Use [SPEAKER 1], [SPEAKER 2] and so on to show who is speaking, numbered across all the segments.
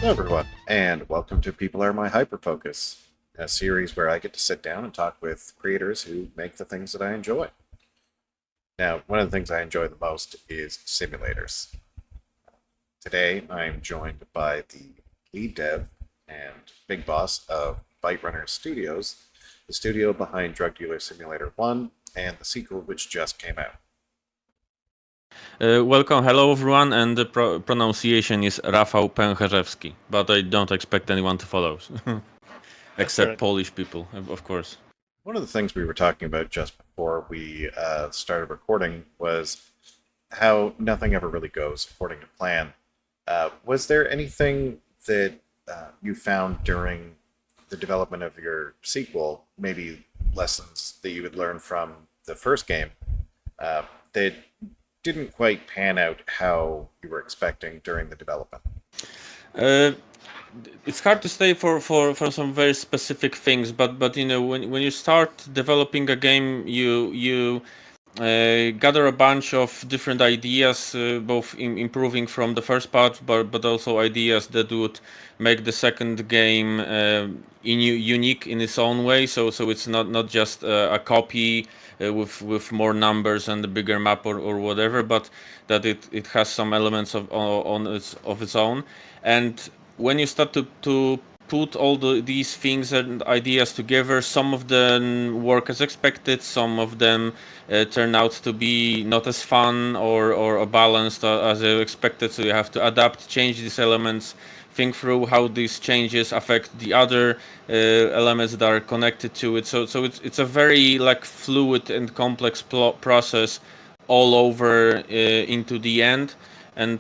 [SPEAKER 1] Hello, everyone, and welcome to People Are My Hyperfocus, a series where I get to sit down and talk with creators who make the things that I enjoy. Now, one of the things I enjoy the most is simulators. Today, I'm joined by the lead dev and big boss of Byterunners Studios, the studio behind Drug Dealer Simulator 1 and the sequel which just came out.
[SPEAKER 2] Welcome, hello everyone, and the pronunciation is Rafał Pęcherzewski, but I don't expect anyone to follow, except
[SPEAKER 1] right.
[SPEAKER 2] Polish people, of course.
[SPEAKER 1] One of the things we were talking about just before we started recording was how nothing ever really goes according to plan. Was there anything that you found during the development of your sequel, maybe lessons that you would learn from the first game, that didn't quite pan out how you were expecting during the development?
[SPEAKER 2] It's hard to say for some very specific things, but you know when you start developing a game, you gather a bunch of different ideas, both improving from the first part, but also ideas that would make the second game unique in its own way. So it's not just a copy with more numbers and a bigger map or whatever, but that it has some elements of its own. And when you start to put all these things and ideas together, some of them work as expected, some of them turn out to be not as fun or balanced as you expected, so you have to adapt, change these elements, think through how these changes affect the other elements that are connected to it. So it's a very like fluid and complex process all over into the end, and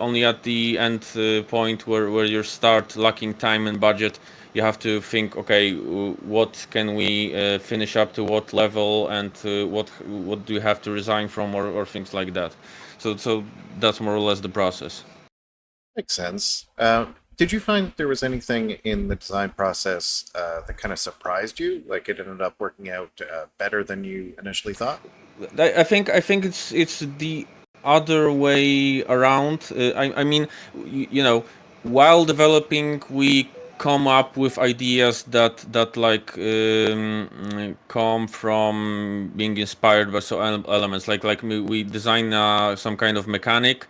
[SPEAKER 2] only at the end point where you start lacking time and budget, you have to think, okay, what can we finish up to what level, and what do you have to resign from, or things like that. So that's more or less the process.
[SPEAKER 1] Makes sense. Did you find there was anything in the design process that kind of surprised you? Like it ended up working out better than you initially thought?
[SPEAKER 2] I think it's the other way around. I mean, you know, while developing, we come up with ideas that like come from being inspired by some elements. Like we design some kind of mechanic,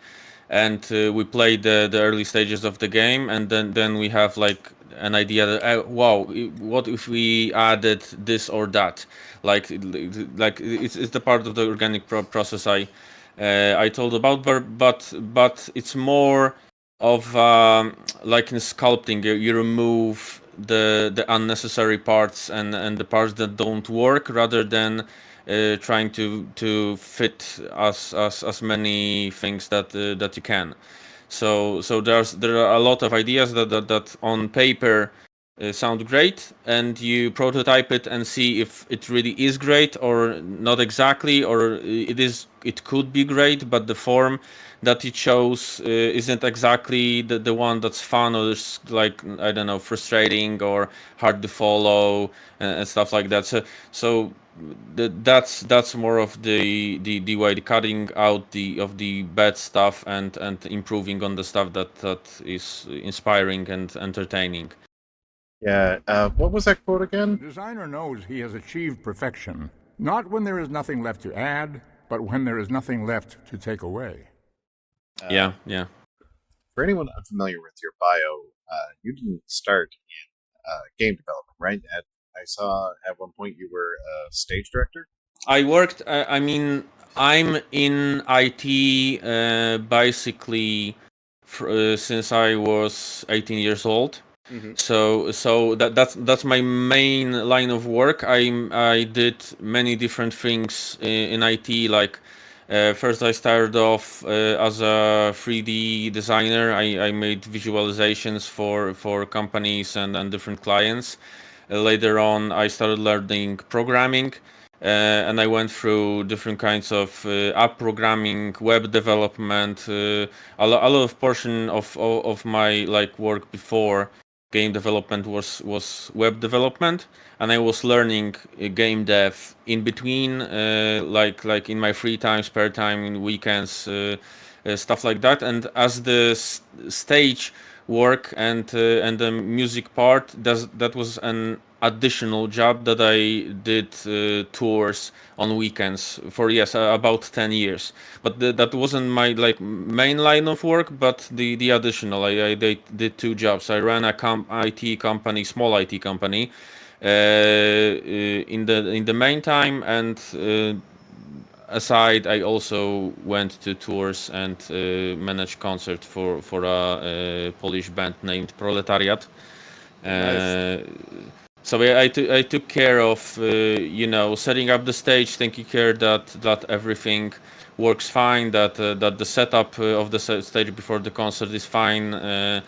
[SPEAKER 2] and we play the early stages of the game, and then we have like an idea that wow, what if we added this or that, like it's the part of the organic process I told about, but it's more of like in sculpting, you remove the unnecessary parts and the parts that don't work, rather than trying to fit as many things that you can. So there are a lot of ideas that on paper sound great, and you prototype it and see if it really is great or not exactly, or it could be great, but the form that you chose isn't exactly the one that's fun, or is like, I don't know, frustrating or hard to follow, and stuff like that. So that's more of the way, the cutting out the bad stuff, and improving on the stuff that is inspiring and entertaining.
[SPEAKER 1] Yeah. What was that quote
[SPEAKER 3] The
[SPEAKER 1] again?
[SPEAKER 3] designer knows he has achieved perfection, not when there is nothing left to add, but when there is nothing left to take away.
[SPEAKER 2] Yeah.
[SPEAKER 1] For anyone unfamiliar with your bio, you didn't start in game development, right? I saw at one point you were a stage director.
[SPEAKER 2] I worked. I mean, I'm in IT basically since I was 18 years old.
[SPEAKER 1] Mm-hmm.
[SPEAKER 2] So that's my main line of work. I did many different things in IT. Like first, I started off as a 3D designer. I made visualizations for companies and different clients. Later on, I started learning programming, and I went through different kinds of app programming, web development. A lot of portion of my like work before game development was web development, and I was learning game dev in between, like in my free time, spare time, in weekends, stuff like that. And as the stage work and the music part. That was an additional job that I did tours on weekends for about 10 years. But that wasn't my like main line of work, but the additional. I did two jobs. I ran a IT company, small IT company, in the main time, and aside, I also went to tours and managed concert for a Polish band named Proletariat.
[SPEAKER 1] Nice.
[SPEAKER 2] So I took care of setting up the stage, taking care that everything works fine, that the setup of the stage before the concert is fine,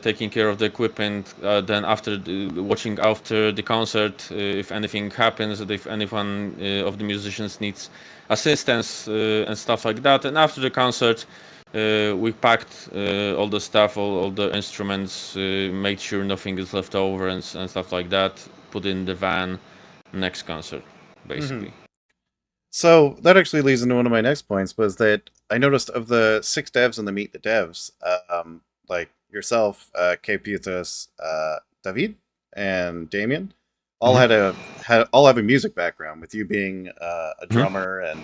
[SPEAKER 2] taking care of the equipment. Then after watching after the concert, if anything happens, if anyone of the musicians needs assistance and stuff like that. And after the concert, we packed all the stuff, all the instruments, made sure nothing is left over and stuff like that. Put in the van, next concert,
[SPEAKER 1] Hmm.
[SPEAKER 2] basically.
[SPEAKER 1] So that actually leads into one of my next points was that I noticed of the 6 devs in the Meet the Devs, like yourself, K. Pietas, David, and Damien, all
[SPEAKER 2] Hmm.
[SPEAKER 1] all have a music background. With you being a
[SPEAKER 2] Hmm.
[SPEAKER 1] drummer and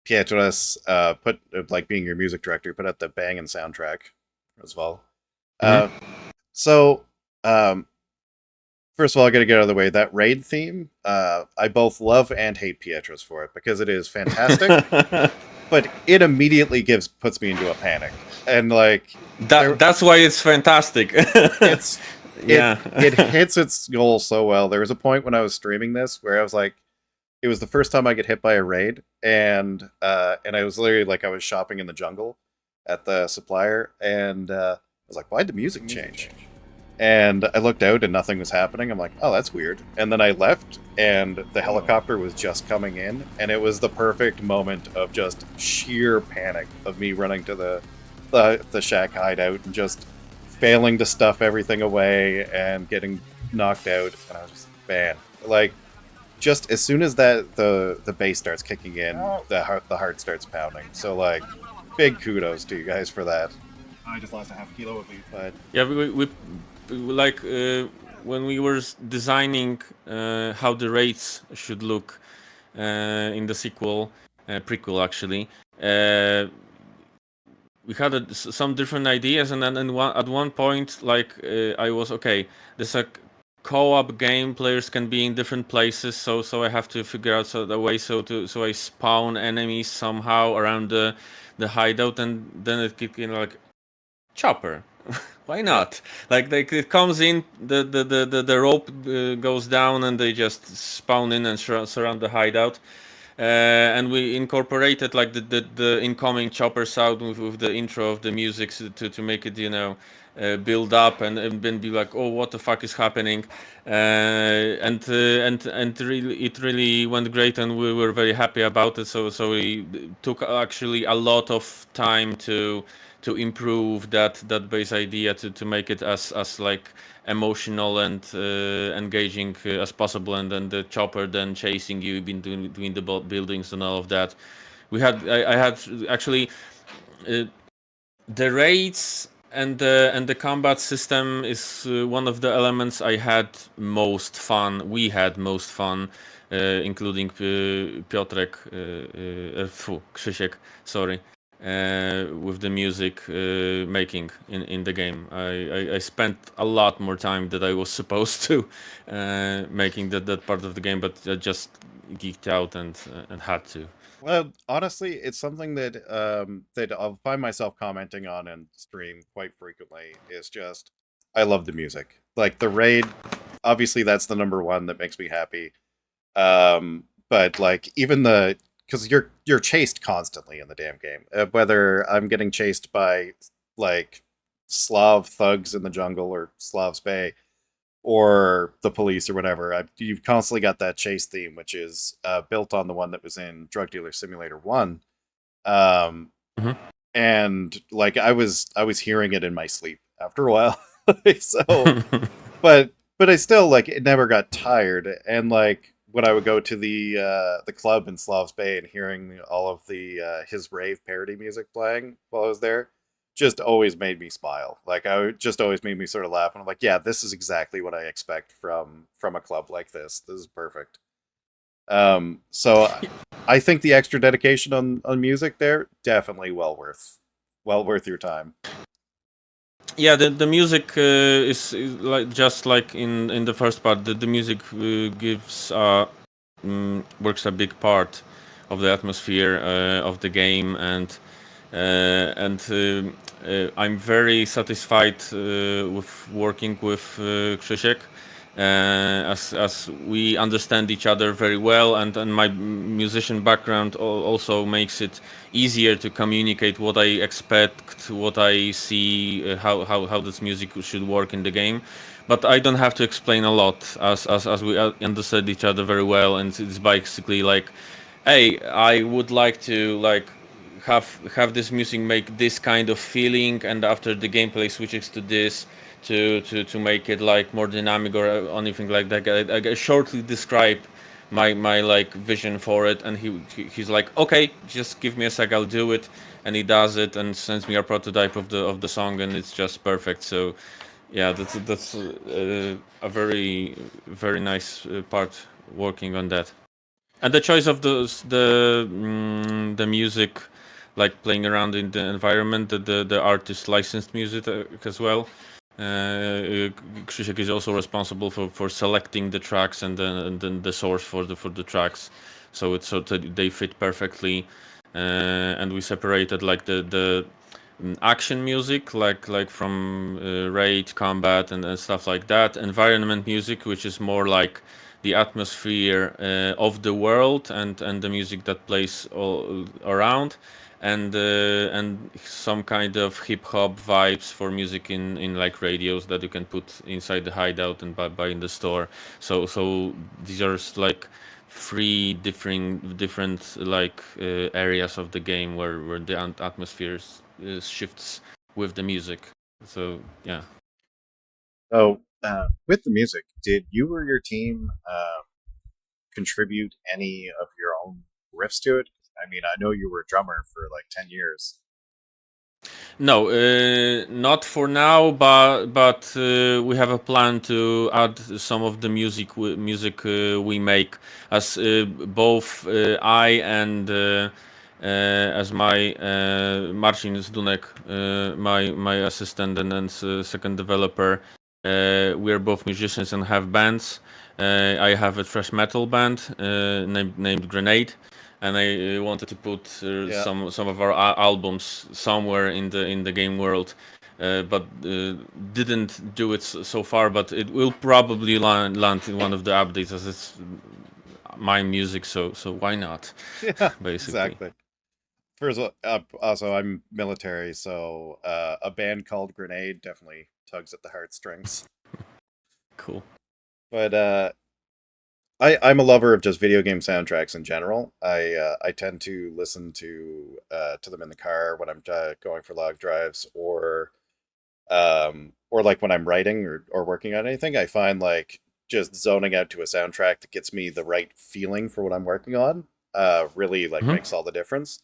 [SPEAKER 1] Pietras put like being your music director, put out the banging soundtrack as well.
[SPEAKER 2] Hmm.
[SPEAKER 1] Uh, so um, First of all, I got to get out of the way. That raid theme, I both love and hate Pietras for it because it is fantastic, but it immediately puts me into a panic. And like
[SPEAKER 2] That's why it's fantastic.
[SPEAKER 1] it's
[SPEAKER 2] Yeah.
[SPEAKER 1] it hits its goal so well. There was a point when I was streaming this where I was like, it was the first time I get hit by a raid, and I was literally like I was shopping in the jungle at the supplier, and I was like, why'd the music change? And I looked out and nothing was happening. I'm like, oh, that's weird. And then I left, and the helicopter was just coming in, and it was the perfect moment of just sheer panic of me running to the shack hideout and just failing to stuff everything away and getting knocked out. And I was just, man, like, just as soon as the bass starts kicking in, the heart starts pounding. So like, big kudos to you guys for that.
[SPEAKER 4] I just lost a half kilo of meat.
[SPEAKER 1] But
[SPEAKER 2] Yeah, we like when we were designing how the raids should look in the sequel, prequel actually. We had some different ideas, and then at one point, like I was okay. There's a co-op game. Players can be in different places, so I have to figure out the way so I spawn enemies somehow around the hideout, and then it kicked in like chopper. Why
[SPEAKER 1] yeah,
[SPEAKER 2] not? Like it comes in, the rope goes down, and they just spawn in and surround the hideout. And we incorporated like the incoming chopper sound with the intro of the music to make it build up and then be like, oh, what the fuck is happening? And really it really went great, and we were very happy about it. So we took actually a lot of time to improve that base idea to make it as like emotional and engaging as possible, and then the chopper then chasing you between the buildings and all of that. I had actually uh, the raids and the combat system is one of the elements I had most fun. We had most fun, including Piotrek, Krzysiek, sorry, with the music making in the game. I spent a lot more time than I was supposed to making that part of the game, but I just geeked out and had to.
[SPEAKER 1] well, honestly, it's something that I'll find myself commenting on in stream quite frequently. Is just I love the music. Like the raid, obviously that's the number one that makes me happy. But like even the because you're chased constantly in the damn game. Whether I'm getting chased by like Slav thugs in the jungle or Slav's Bay or the police or whatever, you've constantly got that chase theme, which is built on the one that was in Drug Dealer Simulator 1. Um,
[SPEAKER 2] Mhm.
[SPEAKER 1] and like I was hearing it in my sleep after a while. So but I still like it never got tired. And like when I would go to the club in Slavs Bay and hearing all of the his rave parody music playing while I was there, just always made me smile. Like just always made me sort of laugh. And I'm like, yeah, this is exactly what I expect from a club like this. This is perfect. So I think the extra dedication on music there definitely well worth your time.
[SPEAKER 2] Yeah, the music is like just like in the first part. The music gives works a big part of the atmosphere of the game, and I'm very satisfied with working with Krzysiek, as we understand each other very well, and my musician background also makes it easier to communicate what I expect, what I see, how this music should work in the game. But I don't have to explain a lot, as we understood each other very well, and it's basically like, hey, I would like to like have this music make this kind of feeling, and after the gameplay switches to this to make it like more dynamic or anything like that. I shortly describe my like vision for it, and he's like, okay, just give me a sec, I'll do it, and he does it and sends me a prototype of the song, and it's just perfect. So yeah, that's a very nice part working on that. And the choice of the music, like playing around in the environment, the artist licensed music as well. Krzysiek is also responsible for selecting the tracks and then the source for the tracks, so it's so that they fit perfectly. And we separated like the action music, like from raid combat and stuff like that. Environment music, which is more like the atmosphere of the world and the music that plays all around, and some kind of hip hop vibes for music in like radios that you can put inside the hideout and buy in the store. So these are like three different like areas of the game where the atmosphere shifts with the music. So yeah.
[SPEAKER 1] So with the music, did you or your team contribute any of your own riffs to it? I mean, I know you were a drummer for like 10 years.
[SPEAKER 2] No, not for now, but we have a plan to add some of the music we make, as both I and as my Marcin Zdunek, my assistant and second developer, we are both musicians and have bands. I have a thrash metal band named Grenade, and I wanted to put
[SPEAKER 1] Yeah.
[SPEAKER 2] some of our albums somewhere in the game world, but didn't do it so far. But it will probably land in one of the updates, as it's my music. So why not?
[SPEAKER 1] Yeah,
[SPEAKER 2] Basically,
[SPEAKER 1] exactly. First, also, I'm military, so a band called Grenade definitely tugs at the heartstrings.
[SPEAKER 2] cool.
[SPEAKER 1] But I'm a lover of just video game soundtracks in general. I tend to listen to them in the car when I'm going for long drives, or like when I'm writing or working on anything. I find like just zoning out to a soundtrack that gets me the right feeling for what I'm working on really like
[SPEAKER 2] Mhm.
[SPEAKER 1] makes all the difference.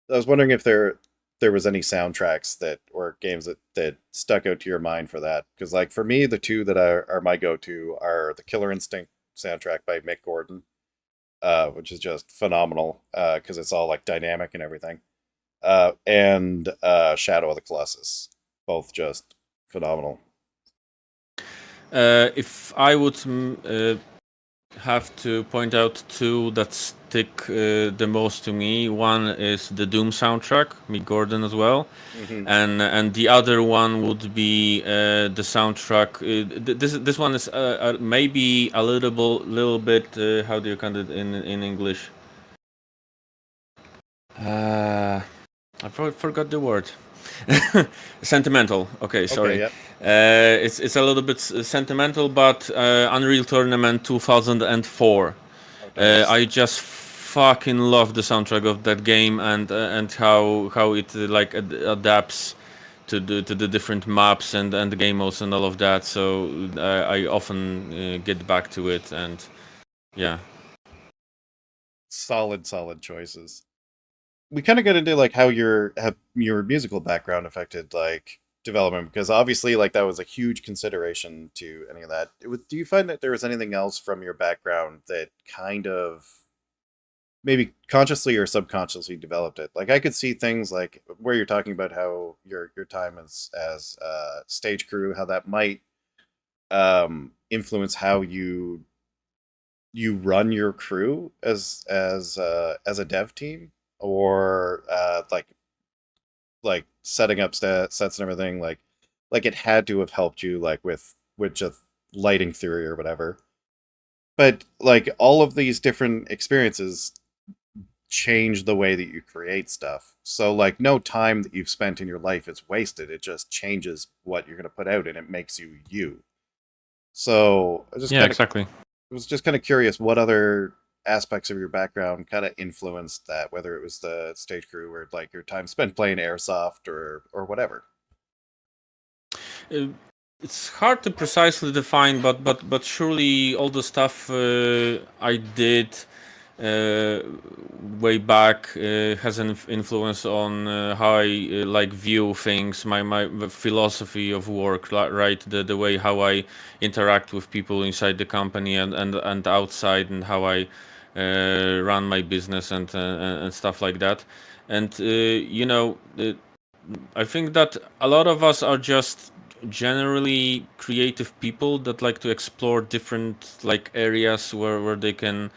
[SPEAKER 1] I was wondering if there was any soundtracks that or games that stuck out to your mind for that, because like for me the two that are my go-to are the Killer Instinct soundtrack by Mick Gordon, which is just phenomenal because it's all like dynamic and everything, and Shadow of the Colossus, both just phenomenal.
[SPEAKER 2] If I would have to point out two that stick the most to me, one is the Doom soundtrack, Mick Gordon as well,
[SPEAKER 1] Hmm.
[SPEAKER 2] and the other one would be the soundtrack. This one is maybe a little bit how do you count it in English? I forgot the word. Sentimental. Okay,
[SPEAKER 1] Okay,
[SPEAKER 2] sorry.
[SPEAKER 1] yep.
[SPEAKER 2] It's a little bit sentimental, but Unreal Tournament 2004.
[SPEAKER 1] Oh, nice.
[SPEAKER 2] I just fucking love the soundtrack of that game, and how it like adapts to the different maps and the game modes and all of that. So I often get back to it, and yeah.
[SPEAKER 1] Solid choices. we kind of got into like how your musical background affected like development, because obviously like that was a huge consideration to any of that. Do you find that there was anything else from your background that kind of maybe consciously or subconsciously developed it? Like I could see things like where you're talking about how your time as stage crew, how that might influence how you run your crew as a dev team, or like setting up sets and everything, like it had to have helped you like with just lighting theory or whatever. But like all of these different experiences change the way that you create stuff. So like no time that you've spent in your life is wasted. It just changes what you're going to put out, and it makes you you. So I just
[SPEAKER 2] Yeah,
[SPEAKER 1] kind of
[SPEAKER 2] exactly.
[SPEAKER 1] was just kind of curious what other aspects of your background kind of influenced that, whether it was the stage crew or like your time spent playing airsoft or whatever.
[SPEAKER 2] Uh, it's hard to precisely define, but surely all the stuff I did uh, way back has an influence on how I like view things, my philosophy of work, right? The way how I interact with people inside the company and outside, and how I run my business and stuff like that. And I think that a lot of us are just generally creative people that like to explore different like areas where they can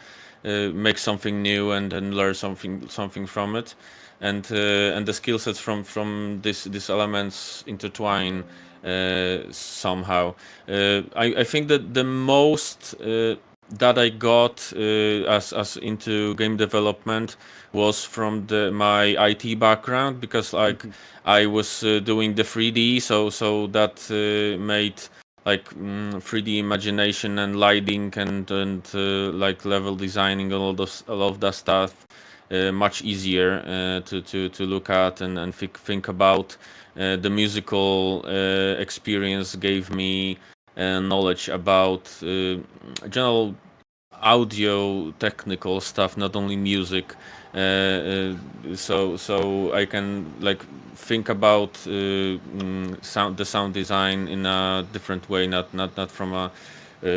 [SPEAKER 2] make something new and learn something from it, and the skill sets from these elements intertwine somehow. I think that the most that I got as into game development was from my IT background, because like
[SPEAKER 1] Mhm.
[SPEAKER 2] I was doing the 3D, so that made like 3D imagination and lighting and like level designing, all of that stuff much easier to look at and think about. The musical experience gave me knowledge about general audio technical stuff, not only music. So I can like think about the sound design in a different way, not from a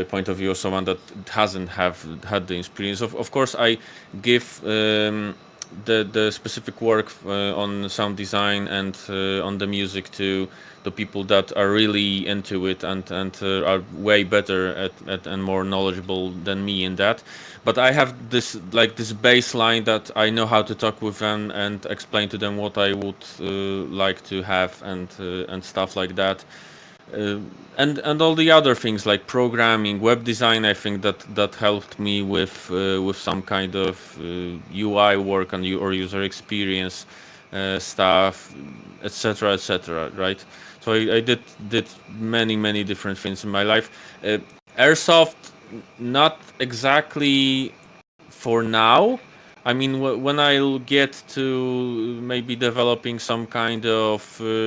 [SPEAKER 2] point of view of someone that hasn't have had the experience. Of course, I give the specific work on sound design and on the music to the people that are really into it and are way better at and more knowledgeable than me in that. But I have this baseline that I know how to talk with them and explain to them what I would like to have and stuff like that. uh, and all the other things like programming, web design. I think that helped me with some kind of UI work and or user experience stuff, etc., etc. Right. So I did many different things in my life. Airsoft, not exactly for now. I mean, when I'll get to maybe developing some kind of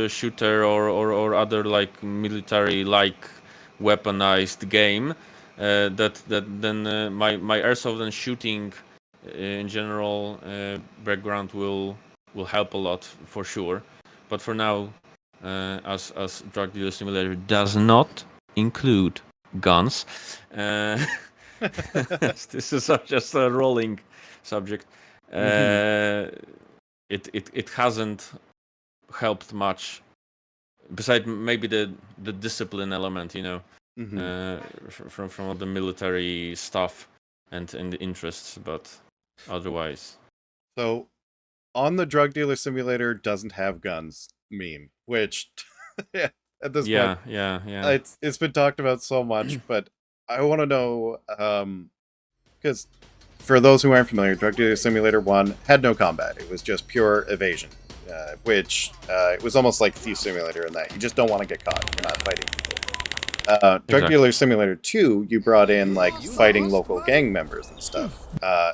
[SPEAKER 2] shooter or other like military-like weaponized game, that then my airsoft and shooting in general background will help a lot for sure. But for now, as Drug Dealer Simulator does not include guns. Uh, this is just a rolling subject.
[SPEAKER 1] Mhm.
[SPEAKER 2] Uh, it hasn't helped much, besides maybe the discipline element,
[SPEAKER 1] Mhm.
[SPEAKER 2] from all the military stuff and the interests, but otherwise,
[SPEAKER 1] So on the drug dealer simulator doesn't have guns meme, which yeah, at this point
[SPEAKER 2] yeah.
[SPEAKER 1] it's been talked about so much, but I want to know because for those who aren't familiar, drug dealer simulator 1 had no combat. It was just pure evasion, which it was almost like thief simulator in that you just don't want to get caught. You're not fighting people. Drug
[SPEAKER 2] Exactly.
[SPEAKER 1] dealer simulator 2, you brought in like fighting local gang members and stuff,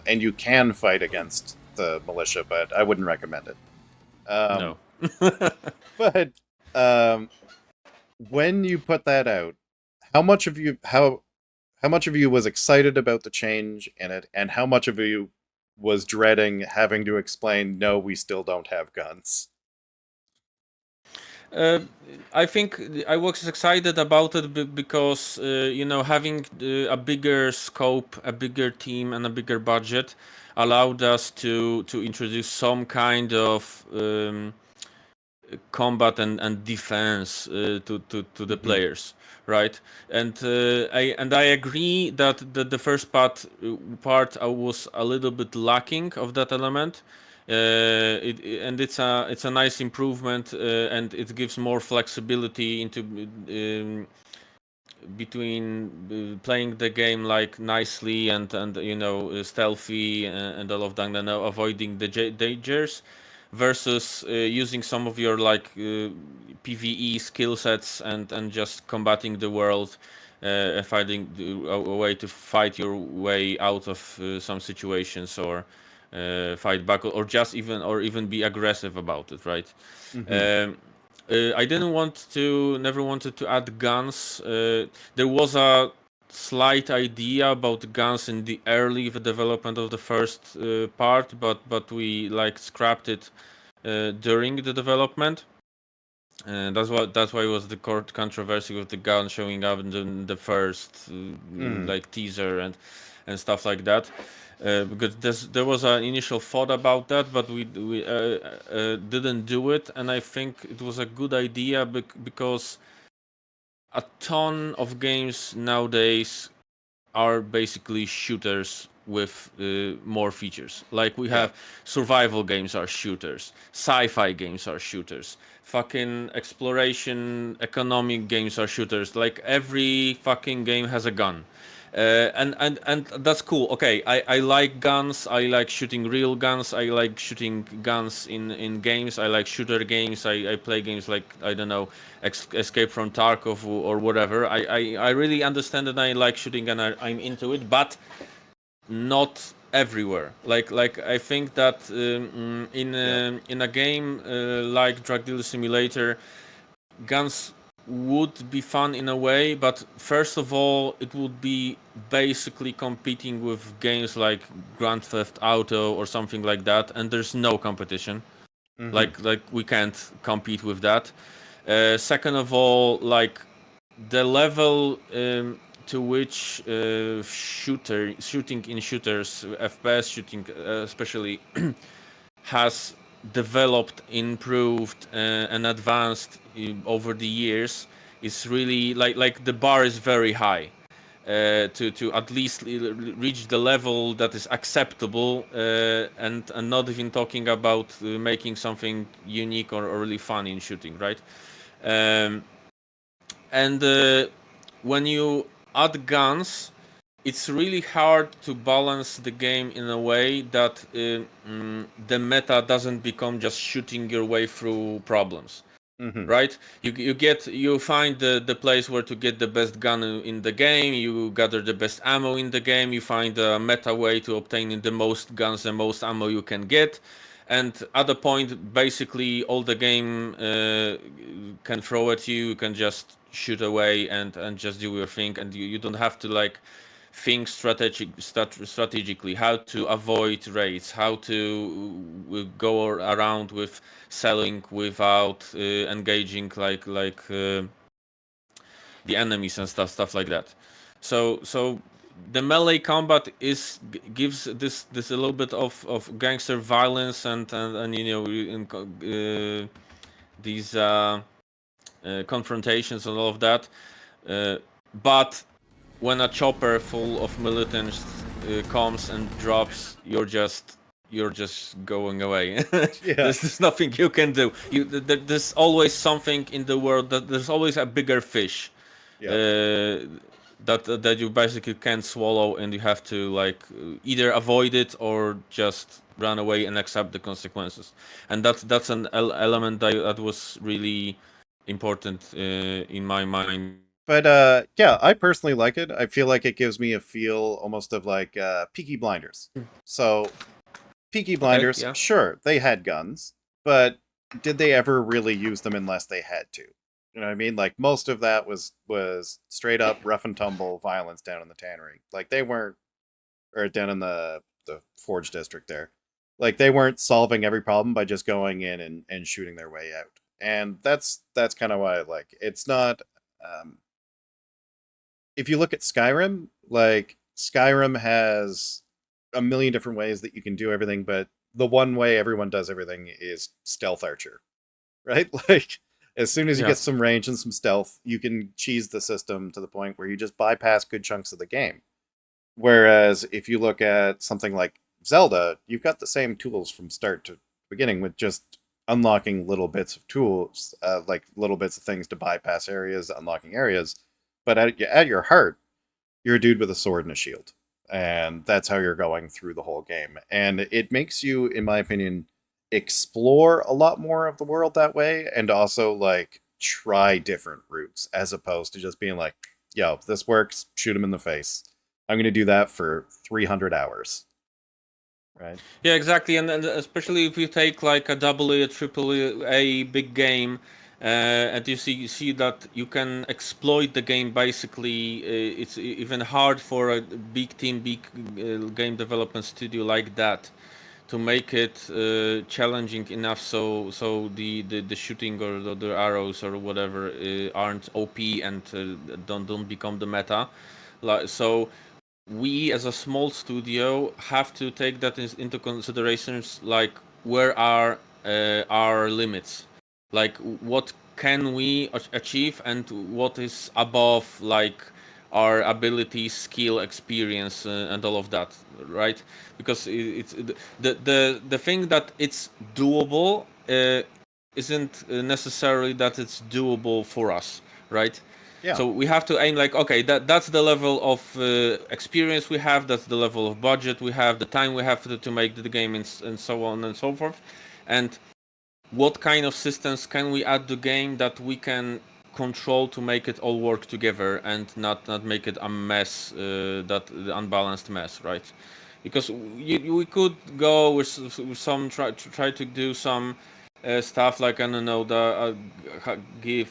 [SPEAKER 1] and you can fight against the militia, but I wouldn't recommend it.
[SPEAKER 2] No.
[SPEAKER 1] Um, but um, when you put that out, how much of you how much of you was excited about the change in it, and how much of you was dreading having to explain, no, we still don't have guns.
[SPEAKER 2] I think I was excited about it because having a bigger scope, a bigger team, and a bigger budget allowed us to introduce some kind of combat and defense to the players, right? And I agree that the first part was a little bit lacking of that element. And it's a nice improvement, and it gives more flexibility into between playing the game like nicely and stealthy and all of that, and avoiding the dangers, versus using some of your PvE skill sets and just combating the world, finding a way to fight your way out of some situations, or fight back, or just even be aggressive about it, right? I never wanted to add guns. There was a slight idea about guns in the early development of the first part, but we scrapped it during the development. And that's why it was the court controversy with the gun showing up in the first teaser and stuff like that. Because there was an initial thought about that, but we didn't do it, and I think it was a good idea because a ton of games nowadays are basically shooters with more features. Like we have survival games are shooters, sci-fi games are shooters, fucking exploration economic games are shooters. Like every fucking game has a gun. And that's cool. Okay, I like guns. I like shooting real guns. I like shooting guns in games. I like shooter games. I play games like, I don't know, Escape from Tarkov or whatever. I really understand that I like shooting and I'm into it, but not everywhere. Like I think that in a game like Drug Dealer Simulator, guns would be fun in a way, but first of all, it would be basically competing with games like Grand Theft Auto or something like that, and there's no competition. Like we can't compete with that. Second of all, like the level to which shooting in shooters, FPS shooting especially, has developed, improved, and advanced over the years is really like the bar is very high to at least reach the level that is acceptable, and not even talking about making something unique or really fun in shooting, right? And when you add guns, it's really hard to balance the game in a way that the meta doesn't become just shooting your way through problems, right? You find the place where to get the best gun in the game. You gather the best ammo in the game. You find a meta way to obtain the most guns and most ammo you can get. And at the point, basically, all the game can throw at you. You can just shoot away and just do your thing, and you don't have to think strategically how to avoid raids, how to go around with selling without engaging the enemies and stuff like that. So the melee combat gives this a little bit of gangster violence and these confrontations and all of that, but when a chopper full of militants comes and drops, you're just going away. There's nothing you can do. There's always something in the world that there's always a bigger fish that you basically can't swallow, and you have to either avoid it or just run away and accept the consequences. And that's an element that was really important in my mind.
[SPEAKER 1] But I personally like it. I feel like it gives me a feel almost of like Peaky Blinders. So Peaky Blinders, sure, they had guns, but did they ever really use them unless they had to? You know what I mean? Like most of that was straight up rough and tumble violence down in the tannery. Like they weren't, or down in the the Forge district there. Like they weren't solving every problem by just going in and shooting their way out. And that's kind of why I like it's not if you look at Skyrim, like Skyrim has a million different ways that you can do everything, but the one way everyone does everything is stealth archer, right? Like as soon as you
[SPEAKER 2] Yeah.
[SPEAKER 1] get some range and some stealth, you can cheese the system to the point where you just bypass good chunks of the game. Whereas if you look at something like Zelda, you've got the same tools from start to beginning with just unlocking little bits of tools, like little bits of things to bypass areas, unlocking areas. But at your heart, you're a dude with a sword and a shield. And that's how you're going through the whole game. And it makes you, in my opinion, explore a lot more of the world that way and also like try different routes as opposed to just being like, yo, this works, shoot him in the face. I'm going to do that for 300 hours. Right?
[SPEAKER 2] Yeah, exactly, and especially if you take like a double A, triple A big game, and you see that you can exploit the game. Basically, it's even hard for a big team, big game development studio like that to make it challenging enough so the shooting or the arrows or whatever aren't OP and don't become the meta. Like so we as a small studio have to take that into considerations, like where are our limits, like what can we achieve and what is above like our ability, skill, experience, and all of that, right? Because it's the thing that it's doable isn't necessarily that it's doable for us, right?
[SPEAKER 1] Yeah.
[SPEAKER 2] So we have to aim like, okay, that's the level of experience we have, that's the level of budget we have, the time we have to make the game, and so on and so forth. And what kind of systems can we add to the game that we can control to make it all work together and not make it a mess, that the unbalanced mess, right? Because we could go with some try to do some stuff like, I don't know, give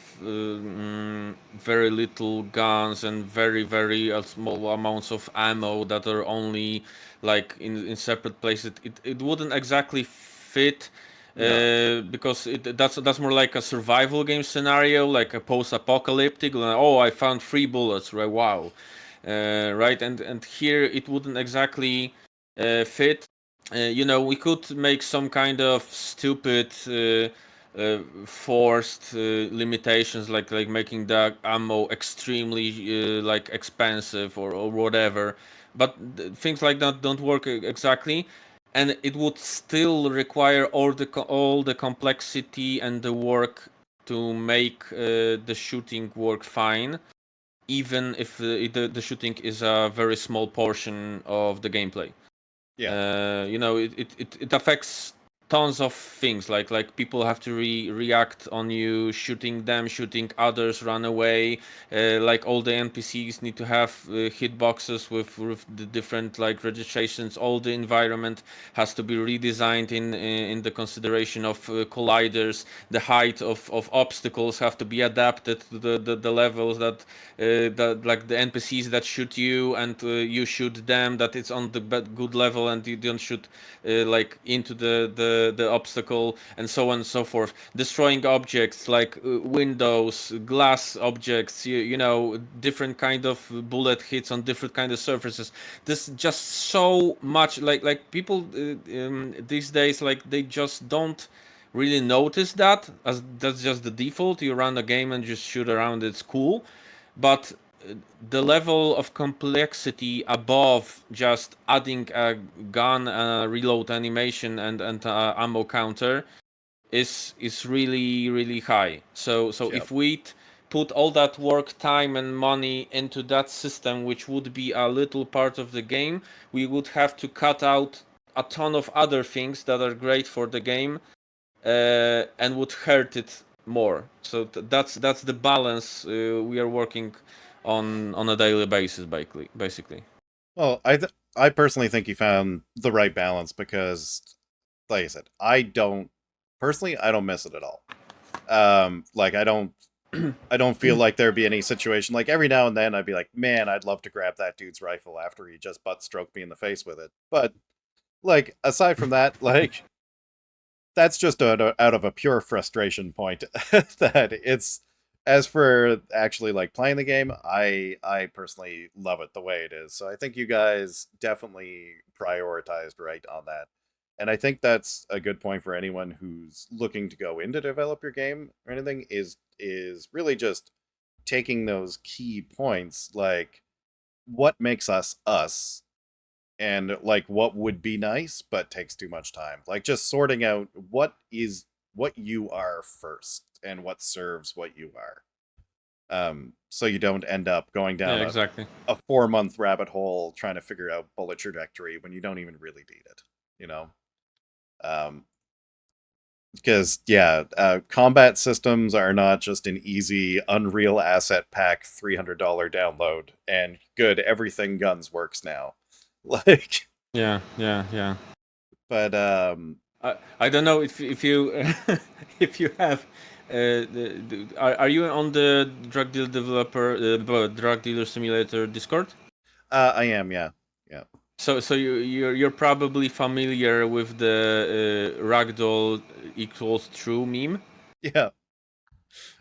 [SPEAKER 2] very little guns and very small amounts of ammo that are only like in separate places. It wouldn't exactly fit because that's more like a survival game scenario, like a post-apocalyptic. Like, oh, I found 3 bullets, right? Wow, right? And here it wouldn't exactly fit. We could make some kind of stupid forced limitations, like making the ammo extremely like expensive or whatever. But things like that don't work exactly, and it would still require all the complexity and the work to make the shooting work fine, even if the shooting is a very small portion of the gameplay.
[SPEAKER 1] Yeah.
[SPEAKER 2] It affects tons of things, like people have to react on you shooting them, shooting others, run away, like all the NPCs need to have hitboxes with the different like registrations. All the environment has to be redesigned in the consideration of colliders. The height of obstacles have to be adapted to the levels that like the NPCs that shoot you and you shoot them, that it's on the good level and you don't shoot like into the obstacle, and so on and so forth. Destroying objects like windows, glass objects, different kind of bullet hits on different kind of surfaces. There's just so much, like people these days, like they just don't really notice that, as that's just the default. You run a game and just shoot around, it's cool. But the level of complexity above just adding a gun, reload animation, and ammo counter is really high. So
[SPEAKER 1] Yep.
[SPEAKER 2] if we put all that work, time, and money into that system, which would be a little part of the game, we would have to cut out a ton of other things that are great for the game, and would hurt it more. So that's the balance we are working on a daily basis, basically.
[SPEAKER 1] Well, I personally think you found the right balance because, like I said, I don't miss it at all. Like I don't feel like there'd be any situation like every now and then I'd be like, man, I'd love to grab that dude's rifle after he just butt stroked me in the face with it. But like aside from that, like that's just out of a pure frustration point. That it's as for actually like playing the game, I personally love it the way it is. So I think you guys definitely prioritized right on that. And I think that's a good point for anyone who's looking to go in to develop your game or anything is really just taking those key points like what makes us us and like what would be nice but takes too much time, like just sorting out what you are first and what serves what you are, so you don't end up going
[SPEAKER 2] Yeah,
[SPEAKER 1] down
[SPEAKER 2] exactly.
[SPEAKER 1] a 4 month rabbit hole trying to figure out bullet trajectory when you don't even really need it, you know. um because yeah, combat systems are not just an easy Unreal Asset Pack $300 download and good everything guns works now. Like,
[SPEAKER 2] Yeah, yeah, yeah.
[SPEAKER 1] but
[SPEAKER 2] I don't know if you if you have are you on the drug deal developer drug dealer simulator Discord?
[SPEAKER 1] I am, yeah. Yeah.
[SPEAKER 2] So you're probably familiar with the ragdoll equals true meme.
[SPEAKER 1] Yeah.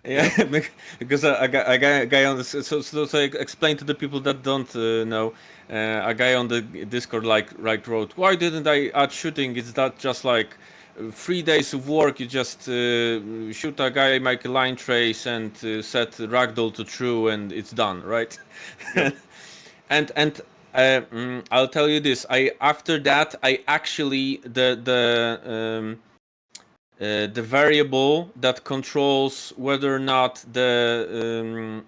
[SPEAKER 2] Yeah,
[SPEAKER 1] Yep.
[SPEAKER 2] because a guy on this. So I explain to the people that don't know. A guy on the Discord like wrote, "Why didn't I add shooting? It's that just like 3 days of work. You just shoot a guy, make a line trace, and set ragdoll to true, and it's done, right?"
[SPEAKER 1] Yep.
[SPEAKER 2] And I'll tell you this. I after that I actually the variable that controls whether or not the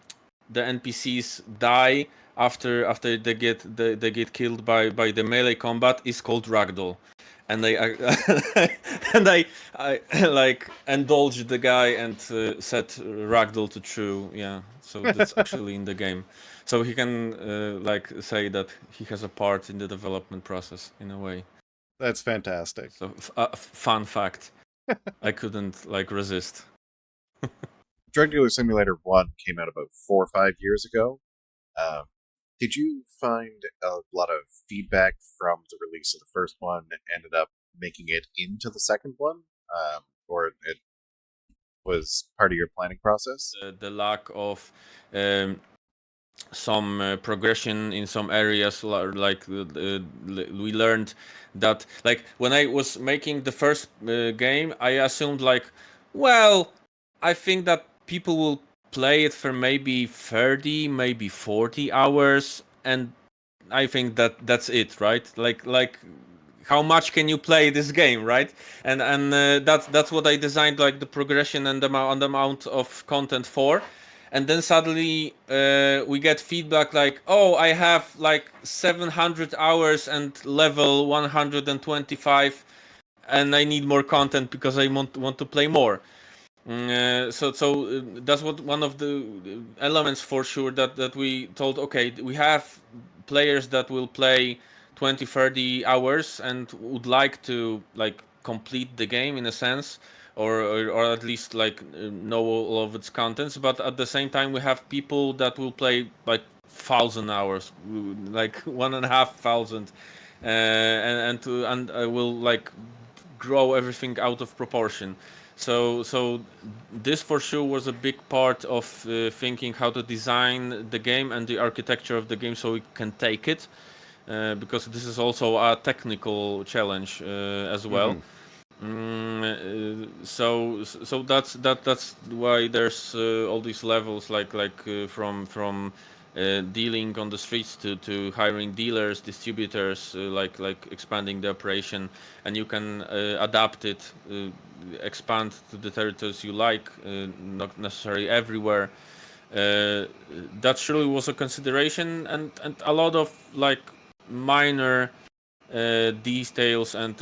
[SPEAKER 2] NPCs die after they get killed by the melee combat is called ragdoll, and and I like indulged the guy and set ragdoll to true. Yeah, so that's actually in the game, so he can like say that he has a part in the development process in a way.
[SPEAKER 1] That's fantastic.
[SPEAKER 2] So fun fact. I couldn't like resist.
[SPEAKER 1] Drug Dealer Simulator 1 came out about 4 or 5 years ago. Um, did you find a lot of feedback from the release of the first one ended up making it into the second one? Or it was part of your planning process?
[SPEAKER 2] The lack of um, some progression in some areas, like we learned that like when I was making the first game, I assumed like, well, I think that people will play it for maybe 30, maybe 40 hours, and I think that that's it, right? Like how much can you play this game, right? And that's what I designed, like the progression and the amount of content for. And then suddenly we get feedback like, oh, I have like 700 hours and level 125, and I need more content because I want to play more. That's what one of the elements for sure that we told, okay, we have players that will play 20, 30 hours and would like to like complete the game in a sense, or at least like know all of its contents, but at the same time we have people that will play like 1,000 hours, like 1,500, and will like grow everything out of proportion. So this for sure was a big part of thinking how to design the game and the architecture of the game so we can take it, because this is also a technical challenge as well.
[SPEAKER 1] Mhm.
[SPEAKER 2] So that's why there's all these levels, from dealing on the streets to hiring dealers, distributors, like expanding the operation, and you can adapt it, expand to the territories you like, not necessarily everywhere. Uh, that surely was a consideration, and a lot of like minor details and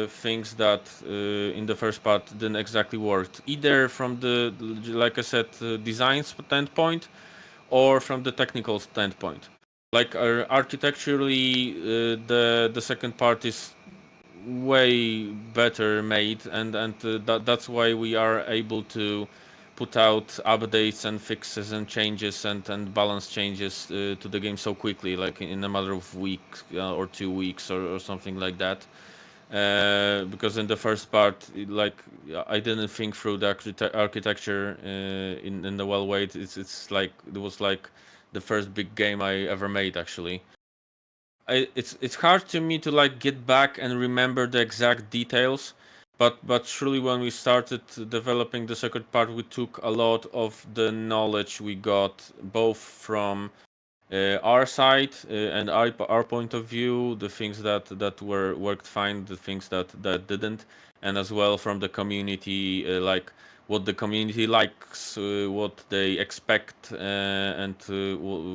[SPEAKER 2] things that in the first part didn't exactly work, either from the, like I said, design standpoint or from the technical standpoint. Like architecturally, the second part is way better made, and that's why we are able to put out updates and fixes and changes and balance changes to the game so quickly, like in a matter of weeks or 2 weeks or something like that. Because in the first part, like I didn't think through the architecture in the well way. It's like it was like the first big game I ever made actually. It's hard to me to like get back and remember the exact details, but surely when we started developing the second part, we took a lot of the knowledge we got both from our side and our point of view, the things that worked fine, the things that didn't, and as well from the community, like what the community likes, what they expect, and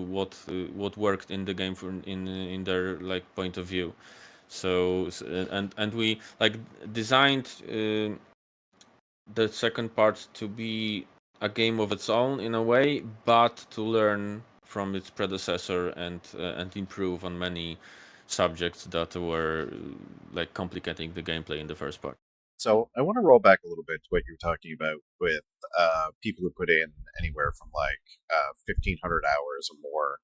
[SPEAKER 2] what worked in the game in their like point of view. So and we like designed the second part to be a game of its own in a way, but to learn from its predecessor and improve on many subjects that were like complicating the gameplay in the first part.
[SPEAKER 1] So I want to roll back a little bit to what you were talking about with people who put in anywhere from like 1,500 hours or more.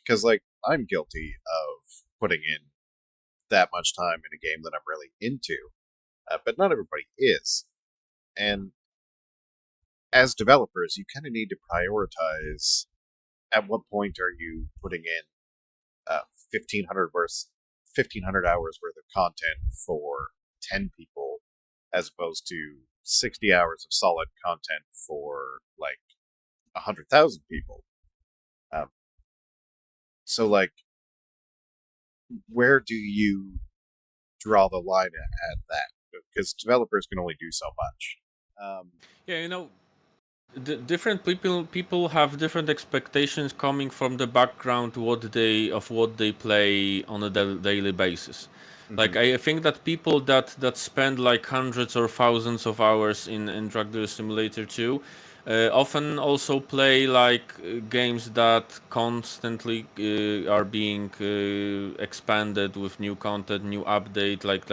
[SPEAKER 1] Because like I'm guilty of putting in that much time in a game that I'm really into, but not everybody is. And as developers, you kind of need to prioritize at what point are you putting in 1,500 hours worth of content for 10 people as opposed to 60 hours of solid content for like 100,000 people. So like, where do you draw the line at that? Because developers can only do so much.
[SPEAKER 2] Yeah, different people have different expectations coming from the background what they play on a daily basis. Like I think that people that spend like hundreds or thousands of hours in Drug Dealer Simulator 2 often also play like games that constantly are being expanded with new content, new update, like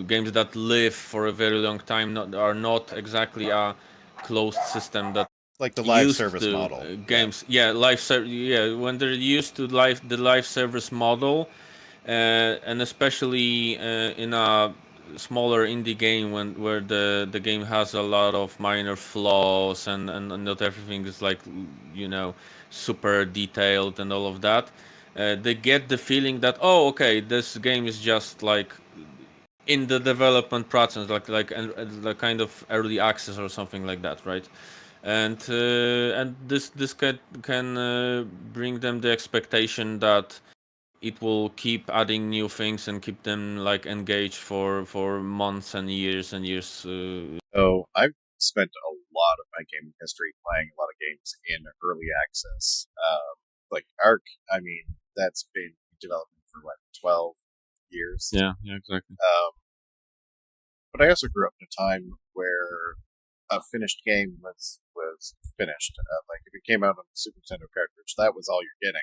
[SPEAKER 2] games that live for a very long time, are not exactly a closed system that
[SPEAKER 1] Like the live
[SPEAKER 2] used
[SPEAKER 1] service
[SPEAKER 2] to
[SPEAKER 1] model.
[SPEAKER 2] games. When they're used to the live service model, and especially in a smaller indie game where the game has a lot of minor flaws and not everything is like super detailed and all of that. They get the feeling that, oh, okay, this game is just like in the development process, like kind of early access or something like that, right? And this can bring them the expectation that it will keep adding new things and keep them like engaged for months and years.
[SPEAKER 1] So I've spent a lot of my gaming history playing a lot of games in early access. Like Arc, I mean, that's been developing for what, 12 years?
[SPEAKER 2] Yeah, exactly.
[SPEAKER 1] But I also grew up in a time where a finished game was finished. Like if it came out on the Super Nintendo cartridge, that was all you're getting.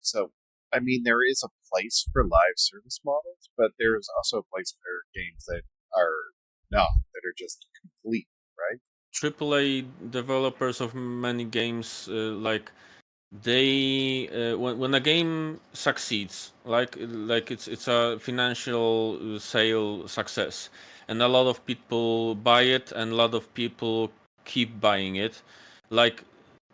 [SPEAKER 1] So I mean, there is a place for live service models, but there's also a place for games that are not, that are just complete, right?
[SPEAKER 2] AAA developers of many games like they when a game succeeds, like it's a financial sale success, and a lot of people buy it and a lot of people keep buying it, like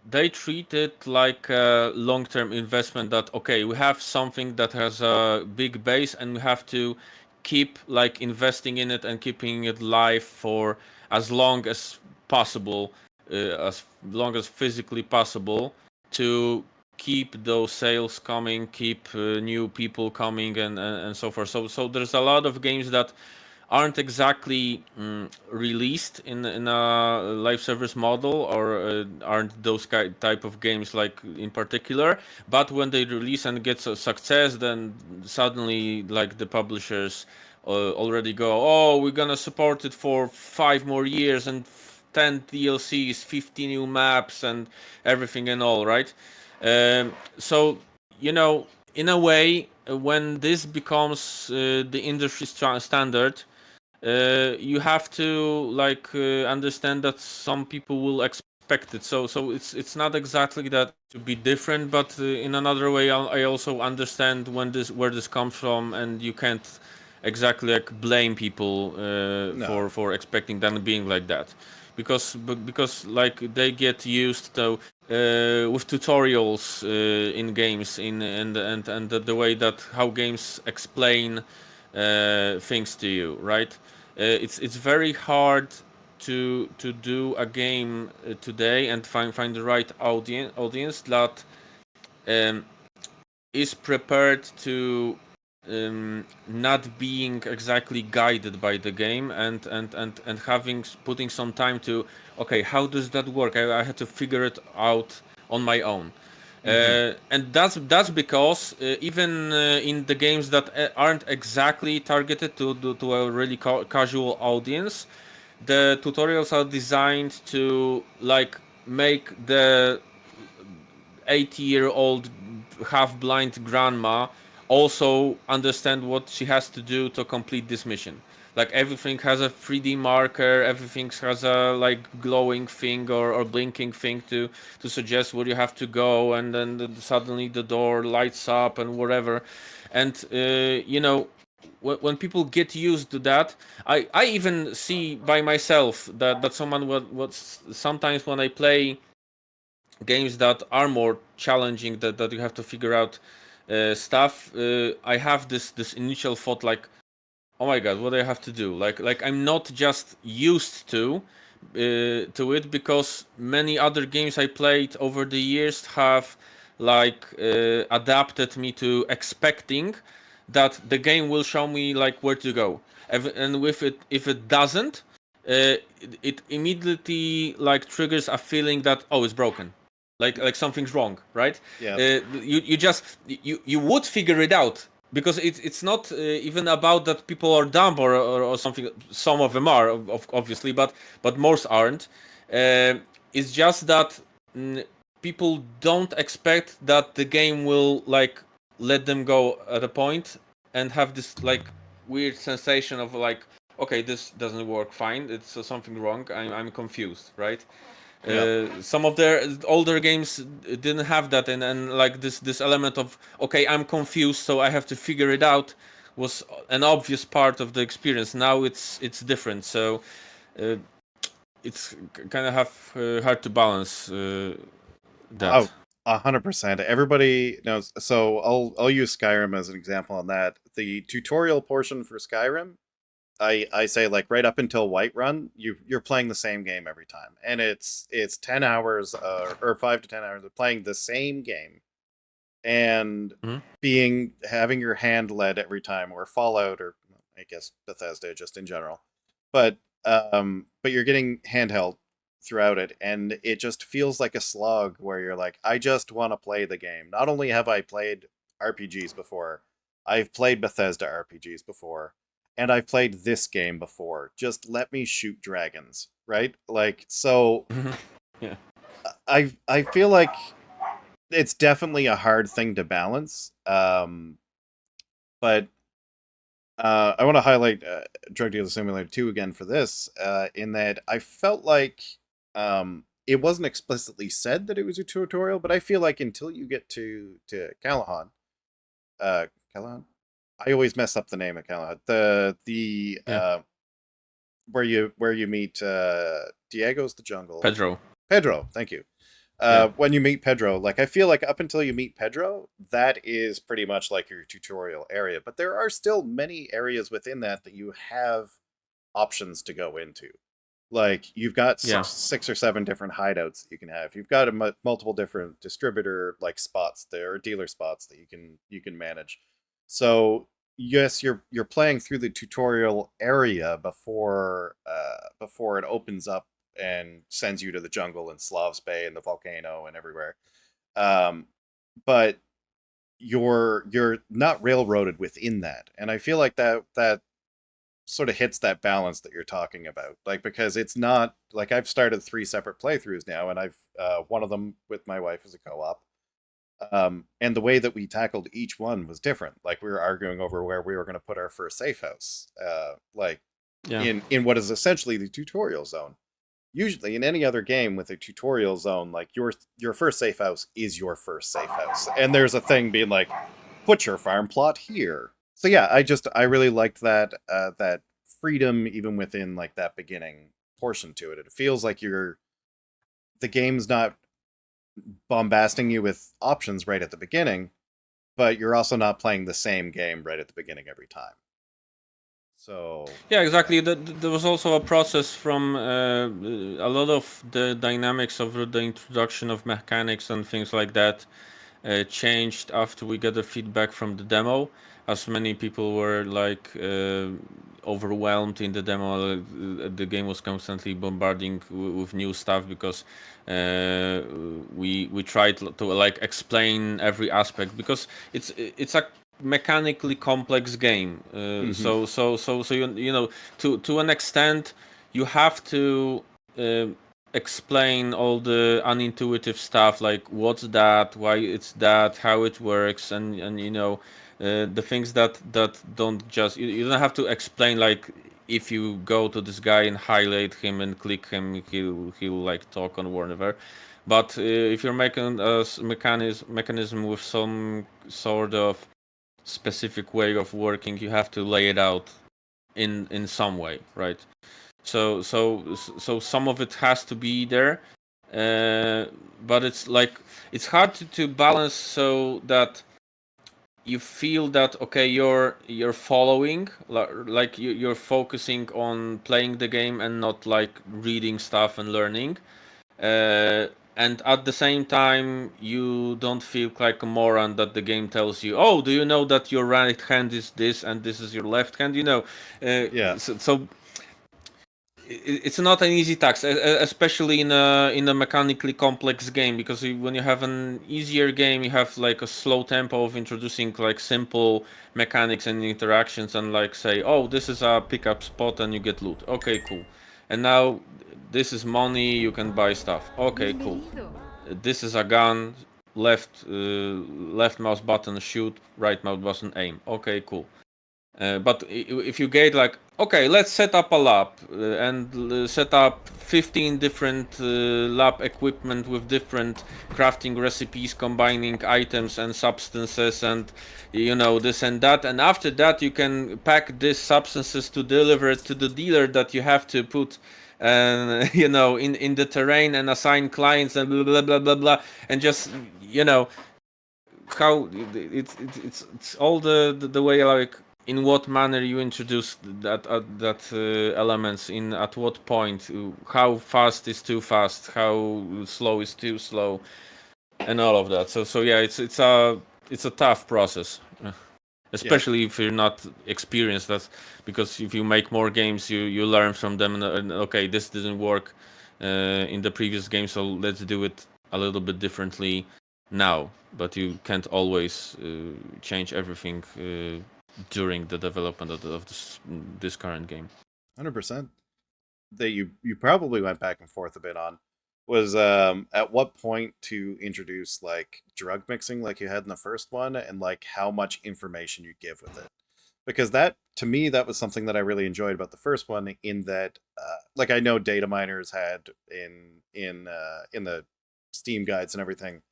[SPEAKER 2] they treat it like a long-term investment, that okay, we have something that has a big base and we have to keep like investing in it and keeping it live for as long as possible, as long as physically possible, to keep those sales coming, keep new people coming, and so forth. So there's a lot of games that aren't exactly released in a live service model, or aren't those type of games like in particular, but when they release and get a success, then suddenly like the publishers already go, oh, we're gonna support it for 5 more years and 10 DLCs, 50 new maps and everything and all, right? So in a way, when this becomes the industry standard, you have to like understand that some people will expect it. So it's not exactly that to be different, but in another way, I also understand where this comes from, and you can't exactly like blame people
[SPEAKER 1] No.
[SPEAKER 2] for expecting them being like that, because like they get used to with tutorials in games and the way that how games explain things to you, right? It's very hard to do a game today and find the right audience that um, is prepared to not being exactly guided by the game and having putting some time to, okay, how does that work? I had to figure it out on my own. And that's because even in the games that aren't exactly targeted to a really casual audience, the tutorials are designed to like make the 80-year-old half-blind grandma also understand what she has to do to complete this mission. Like everything has a 3D marker, everything has a like glowing thing or blinking thing to suggest where you have to go, and then suddenly the door lights up and whatever. And when people get used to that, I even see by myself that someone what sometimes when I play games that are more challenging that you have to figure out stuff, I have this initial thought like, oh my god, what do I have to do? Like I'm not just used to it, because many other games I played over the years have like adapted me to expecting that the game will show me like where to go. And with it, if it doesn't, it immediately like triggers a feeling that, oh, it's broken, like something's wrong, right?
[SPEAKER 1] Yeah.
[SPEAKER 2] You would figure it out, because it's not even about that people are dumb or something. Some of them are, obviously, but most aren't. It's just that people don't expect that the game will like let them go at a point and have this like weird sensation of like, okay, this doesn't work fine, it's something wrong, I'm confused, right?
[SPEAKER 1] Yeah.
[SPEAKER 2] Some of their older games didn't have that, and like this element of, okay, I'm confused, so I have to figure it out, was an obvious part of the experience. Now it's different, so uh, it's kind of hard to balance
[SPEAKER 1] Oh,
[SPEAKER 2] that.
[SPEAKER 1] 100%. Everybody knows. So I'll use Skyrim as an example on that. The tutorial portion for Skyrim, I say like right up until Whiterun, you're playing the same game every time, and it's 10 hours or 5 to 10 hours of playing the same game and
[SPEAKER 2] Mhm.
[SPEAKER 1] having your hand led every time, or Fallout, or I guess Bethesda just in general. But you're getting handheld throughout it, and it just feels like a slog where you're like, I just want to play the game. Not only have I played RPGs before, I've played Bethesda RPGs before, and I've played this game before. Just let me shoot dragons, right? Like, so
[SPEAKER 2] Yeah.
[SPEAKER 1] I feel like it's definitely a hard thing to balance. But I want to highlight Drug Dealer Simulator 2 again for this, in that I felt like it wasn't explicitly said that it was a tutorial, but I feel like until you get to Callahan, Callahan, I always mess up the name of Callahan. The
[SPEAKER 2] Yeah.
[SPEAKER 1] where you meet Diego's the jungle.
[SPEAKER 2] Pedro.
[SPEAKER 1] Pedro, thank you.
[SPEAKER 2] Yeah.
[SPEAKER 1] When you meet Pedro, like I feel like up until you meet Pedro, that is pretty much like your tutorial area. But there are still many areas within that you have options to go into. Like you've got
[SPEAKER 2] Yeah.
[SPEAKER 1] six or seven different hideouts that you can have. You've got multiple different distributor like spots there, or dealer spots that you can manage. So yes, you're playing through the tutorial area before it opens up and sends you to the jungle and Slav's Bay and the volcano and everywhere. Um, but you're not railroaded within that, and I feel like that sort of hits that balance that you're talking about. Like, because it's not like I've started 3 separate playthroughs now, and I've one of them with my wife as a co-op. And the way that we tackled each one was different. Like we were arguing over where we were going to put our first safe house. Like in what is essentially the tutorial zone. Usually, in any other game with a tutorial zone, like your first safe house is your first safe house, and there's a thing being like, put your farm plot here. So yeah, I really liked that that freedom even within like that beginning portion to it. It feels like the game's not bombasting you with options right at the beginning, but you're also not playing the same game right at the beginning every time. So
[SPEAKER 2] yeah, exactly. There was also a process from a lot of the dynamics of the introduction of mechanics and things like that changed after we got the feedback from the demo, as many people were like overwhelmed in the demo. The game was constantly bombarding with new stuff because we tried to like explain every aspect, because it's a mechanically complex game. So you know, to an extent you have to explain all the unintuitive stuff, like what's that, why it's that, how it works, and you know, the things that don't just, you don't have to explain, like if you go to this guy and highlight him and click him, he'll like talk on whatever. But if you're making a mechanism with some sort of specific way of working, you have to lay it out in some way, right? So some of it has to be there, but it's like it's hard to balance so that you feel that okay, you're following, like you're focusing on playing the game and not like reading stuff and learning, and at the same time you don't feel like a moron that the game tells you, oh, do you know that your right hand is this and this is your left hand, you know.
[SPEAKER 1] yeah,
[SPEAKER 2] So it's not an easy task, especially in a mechanically complex game, because when you have an easier game, you have like a slow tempo of introducing like simple mechanics and interactions, and like say, oh, this is a pickup spot and you get loot. Okay, cool. And now this is money, you can buy stuff. Okay, cool. This is a gun, left mouse button shoot, right mouse button aim. Okay, cool. But if you get like, okay, let's set up a lab and set up 15 different lab equipment with different crafting recipes, combining items and substances, and you know, this and that, and after that you can pack these substances to deliver it to the dealer that you have to put you know, in the terrain and assign clients and blah blah blah blah blah, and just, you know, how it's all the way, like in what manner you introduce that elements, in at what point, how fast is too fast, how slow is too slow, and all of that. So yeah, it's a tough process, especially if you're not experienced. That's because if you make more games, you learn from them, and okay, this didn't work in the previous game, so let's do it a little bit differently now. But you can't always change everything during the development of this current game.
[SPEAKER 1] 100%. That you probably went back and forth a bit on was at what point to introduce like drug mixing like you had in the first one, and like how much information you give with it, because that, to me, that was something that I really enjoyed about the first one, in that like I know data miners had in the Steam guides and everything,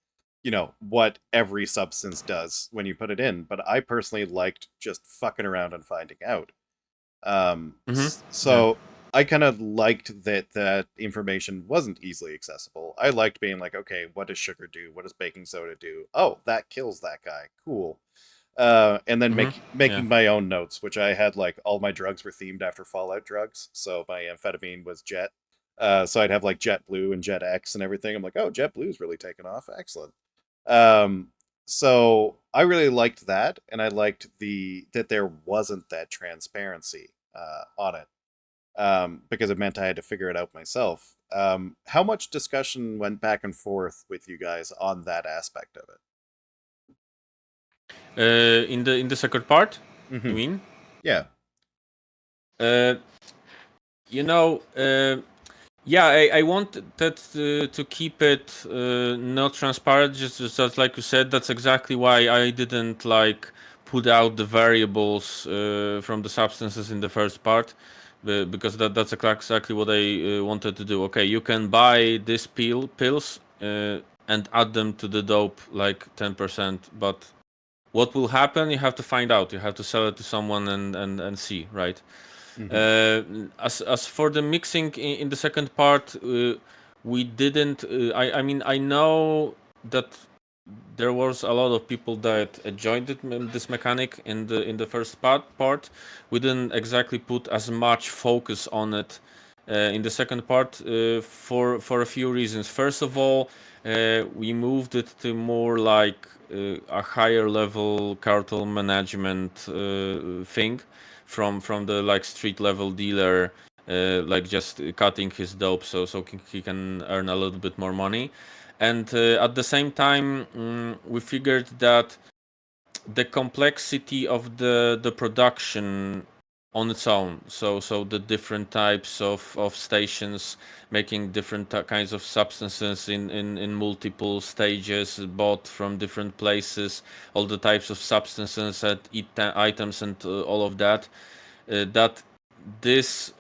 [SPEAKER 1] you know, what every substance does when you put it in, but I personally liked just fucking around and finding out. So I kind of liked that information wasn't easily accessible. I liked being like, okay, what does sugar do? What does baking soda do? Oh, that kills that guy. Cool. And then making my own notes, which I had like all my drugs were themed after Fallout drugs. So my amphetamine was Jet. So I'd have like Jet Blue and Jet X and everything. I'm like, oh, Jet Blue's really taken off. Excellent. So I really liked that, and I liked that there wasn't that transparency on it, because it meant I had to figure it out myself. How much discussion went back and forth with you guys on that aspect of
[SPEAKER 2] it? In the second part,
[SPEAKER 1] Mm-hmm.
[SPEAKER 2] you mean?
[SPEAKER 1] Yeah.
[SPEAKER 2] You know, yeah, I wanted that to keep it not transparent, just like you said. That's exactly why I didn't like put out the variables from the substances in the first part, because that's exactly what I wanted to do. Okay, you can buy these pills and add them to the dope like 10%, but what will happen? You have to find out. You have to sell it to someone and see, right? As for the mixing in the second part, we didn't. I mean, I know that there was a lot of people that enjoyed this mechanic in the first part. We didn't exactly put as much focus on it in the second part for a few reasons. First of all, we moved it to more like a higher level cartel management thing from the like street level dealer, like just cutting his dope so he can earn a little bit more money. And at the same time, we figured that the complexity of the production on its own, so the different types of stations making different kinds of substances in multiple stages bought from different places, all the types of substances and items and all of that, that this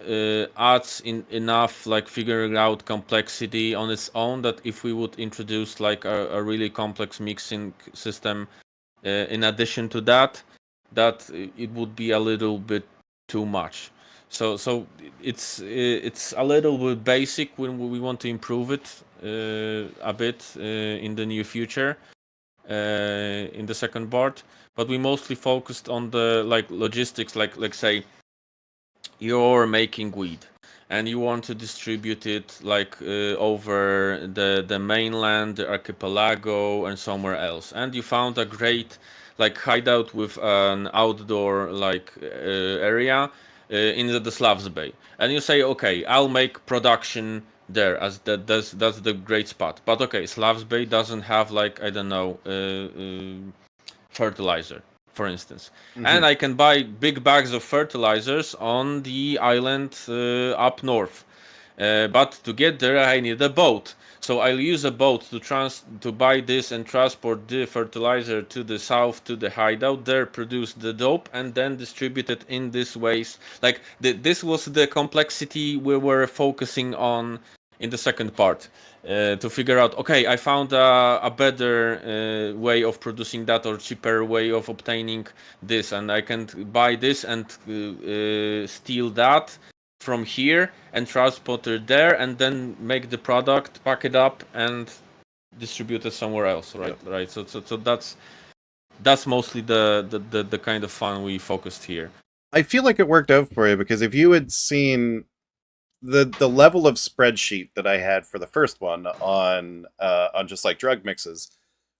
[SPEAKER 2] adds enough like figuring out complexity on its own, that if we would introduce like a really complex mixing system in addition to that, it would be a little bit too much. So it's a little bit basic. When we want to improve it a bit in the near future in the second part, but we mostly focused on the like logistics, like say you're making weed and you want to distribute it like over the mainland, the archipelago, and somewhere else, and you found a great like hideout with an outdoor like area in the Slavs Bay, and you say, okay, I'll make production there, as that's the great spot. But okay, Slavs Bay doesn't have like, I don't know, fertilizer, for instance. And I can buy big bags of fertilizers on the island up north. But to get there, I need a boat. So I'll use a boat to buy this and transport the fertilizer to the south, to the hideout there, produce the dope, and then distribute it in these ways. Like this was the complexity we were focusing on in the second part. To figure out, okay, I found a better way of producing that, or cheaper way of obtaining this, and I can buy this and steal that from here and transport it there, and then make the product, pack it up, and distribute it somewhere else, right?
[SPEAKER 1] Yep.
[SPEAKER 2] Right. So that's mostly the kind of fun we focused here.
[SPEAKER 1] I feel like it worked out for you, because if you had seen the level of spreadsheet that I had for the first one on just like drug mixes,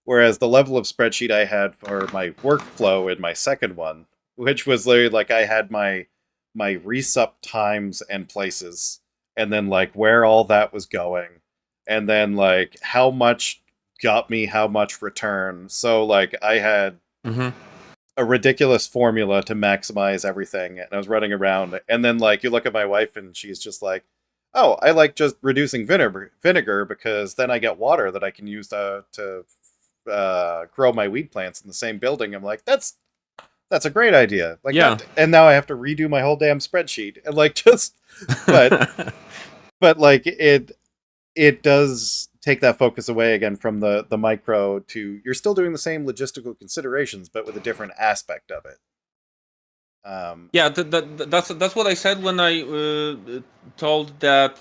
[SPEAKER 1] whereas the level of spreadsheet I had for my workflow in my second one, which was literally like I had my resup times and places, and then like where all that was going, and then like how much got me how much return. So like I had a ridiculous formula to maximize everything, and I was running around, and then like you look at my wife and she's just like, oh, I like just reducing vinegar because then I get water that I can use to grow my weed plants in the same building. I'm like, that's a great idea. Like,
[SPEAKER 2] Yeah.
[SPEAKER 1] and now I have to redo my whole damn spreadsheet, and like just but like it does take that focus away again from the micro to, you're still doing the same logistical considerations but with a different aspect of it.
[SPEAKER 2] Yeah, that's what I said when I told that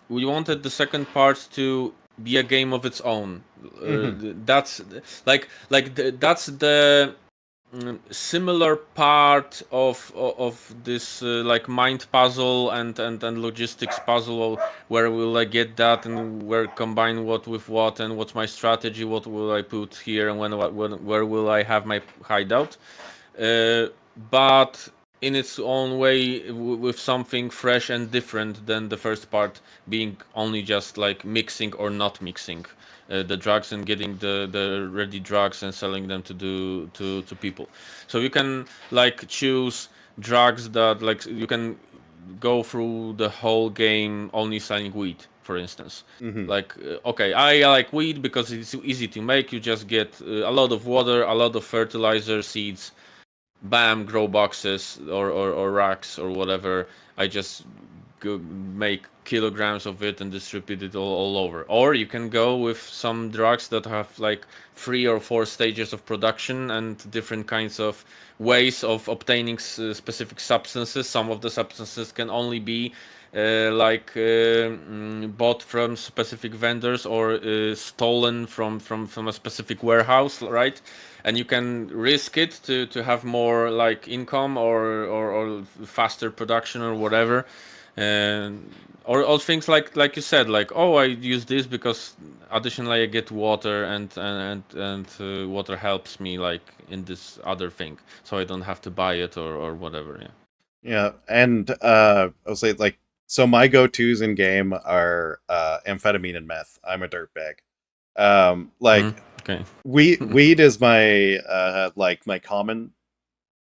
[SPEAKER 2] we wanted the second part to be a game of its own. That's that's the similar part of this like mind puzzle and logistics puzzle, where will I get that, and where combine what with what, and what's my strategy, what will I put here, and where will I have my hideout, but in its own way, with something fresh and different than the first part, being only just like mixing or not mixing the drugs and getting the ready drugs and selling them to people. So you can like choose drugs that, like, you can go through the whole game only selling weed, for instance. Like, okay, I like weed because it's easy to make. You just get a lot of water, a lot of fertilizer, seeds, bam, grow boxes or racks or whatever. I just go make kilograms of it and distribute it all over. Or you can go with some drugs that have like 3 or 4 stages of production and different kinds of ways of obtaining specific substances. Some of the substances can only be bought from specific vendors or stolen from a specific warehouse, right? And you can risk it to have more like income or faster production or whatever, and or things like you said, like, oh, I use this because additionally I get water and water helps me like in this other thing, so I don't have to buy it or whatever. Yeah.
[SPEAKER 1] Yeah, and I'll say like so my go-tos in game are amphetamine and meth. I'm a dirtbag. Like
[SPEAKER 2] Okay.
[SPEAKER 1] weed is my like my common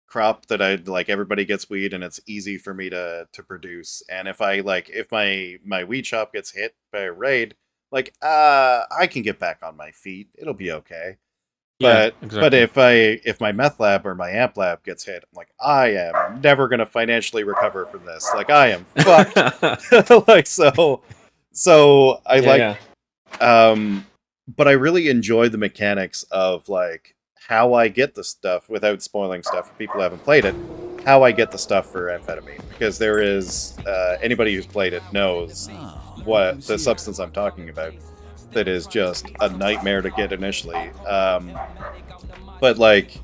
[SPEAKER 1] crop that I like. Everybody gets weed, and it's easy for me to produce. And if my weed shop gets hit by a raid, like I can get back on my feet. It'll be okay.
[SPEAKER 2] Yeah,
[SPEAKER 1] But
[SPEAKER 2] exactly.
[SPEAKER 1] if my meth lab or my amp lab gets hit, I'm like, I am never gonna financially recover from this. Like I am fucked. Like so I
[SPEAKER 2] Yeah,
[SPEAKER 1] like
[SPEAKER 2] yeah.
[SPEAKER 1] but I really enjoy the mechanics of like how I get the stuff without spoiling stuff for people who haven't played it. How I get the stuff for amphetamine, because there is anybody who's played it knows what the substance I'm talking about. That is just a nightmare to get initially. But like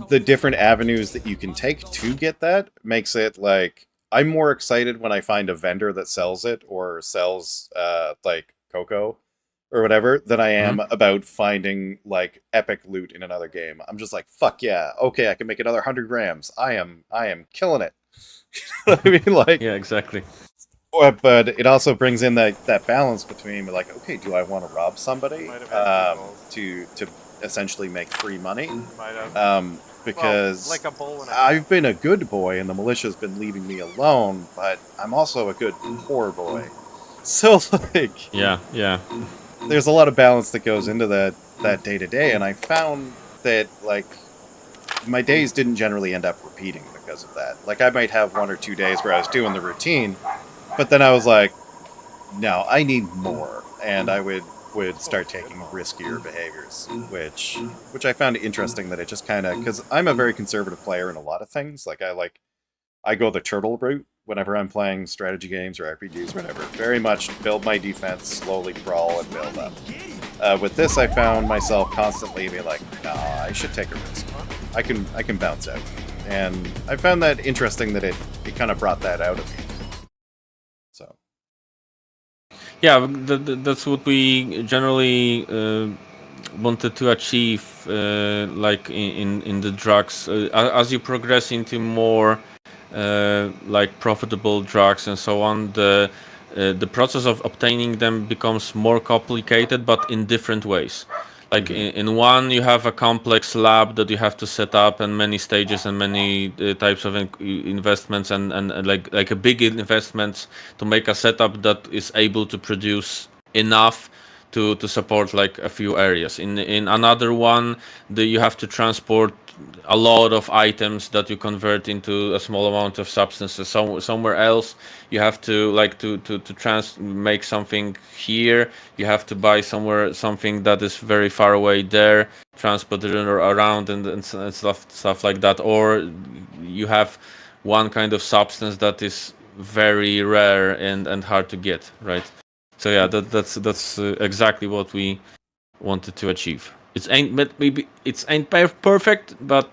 [SPEAKER 1] the different avenues that you can take to get that makes it like I'm more excited when I find a vendor that sells it or sells like cocoa or whatever than I am about finding like epic loot in another game. I'm just like, fuck yeah, okay, I can make another 100 grams. I am killing it. I mean, like,
[SPEAKER 2] Yeah, exactly.
[SPEAKER 1] but it also brings in that balance between like, okay, do I want to rob somebody
[SPEAKER 4] Might have had two
[SPEAKER 1] to essentially make free money?
[SPEAKER 4] Might have.
[SPEAKER 1] Because
[SPEAKER 4] Well, like a bowl and a
[SPEAKER 1] I've been a good boy and the militia's been leaving me alone, but I'm also a good poor boy. So like,
[SPEAKER 2] Yeah, yeah.
[SPEAKER 1] there's a lot of balance that goes into that day to day, and I found that like my days didn't generally end up repeating because of that. Like I might have 1 or 2 days where I was doing the routine, but then I was like, no, I need more, and I would start taking riskier behaviors, which I found interesting that it just kind of, because I'm a very conservative player in a lot of things. Like I go the turtle route whenever I'm playing strategy games or RPGs or whatever. Very much build my defense, slowly crawl and build up. With this, I found myself constantly being like, nah, I should take a risk. I can bounce out, and I found that interesting that it kind of brought that out of me. So.
[SPEAKER 2] Yeah, that's what we generally wanted to achieve, like in the drugs. As you progress into more like profitable drugs and so on, the process of obtaining them becomes more complicated, but in different ways. Like in one, you have a complex lab that you have to set up, and many stages and many types of investments, and like a big investments to make a setup that is able to produce enough to support like a few areas. In another one, you have to transport a lot of items that you convert into a small amount of substances. Somewhere else, you have to like to make something here. You have to buy somewhere something that is very far away there, transport it around and stuff like that. Or you have one kind of substance that is very rare and hard to get, right? So yeah, that's exactly what we wanted to achieve. Maybe it ain't perfect, but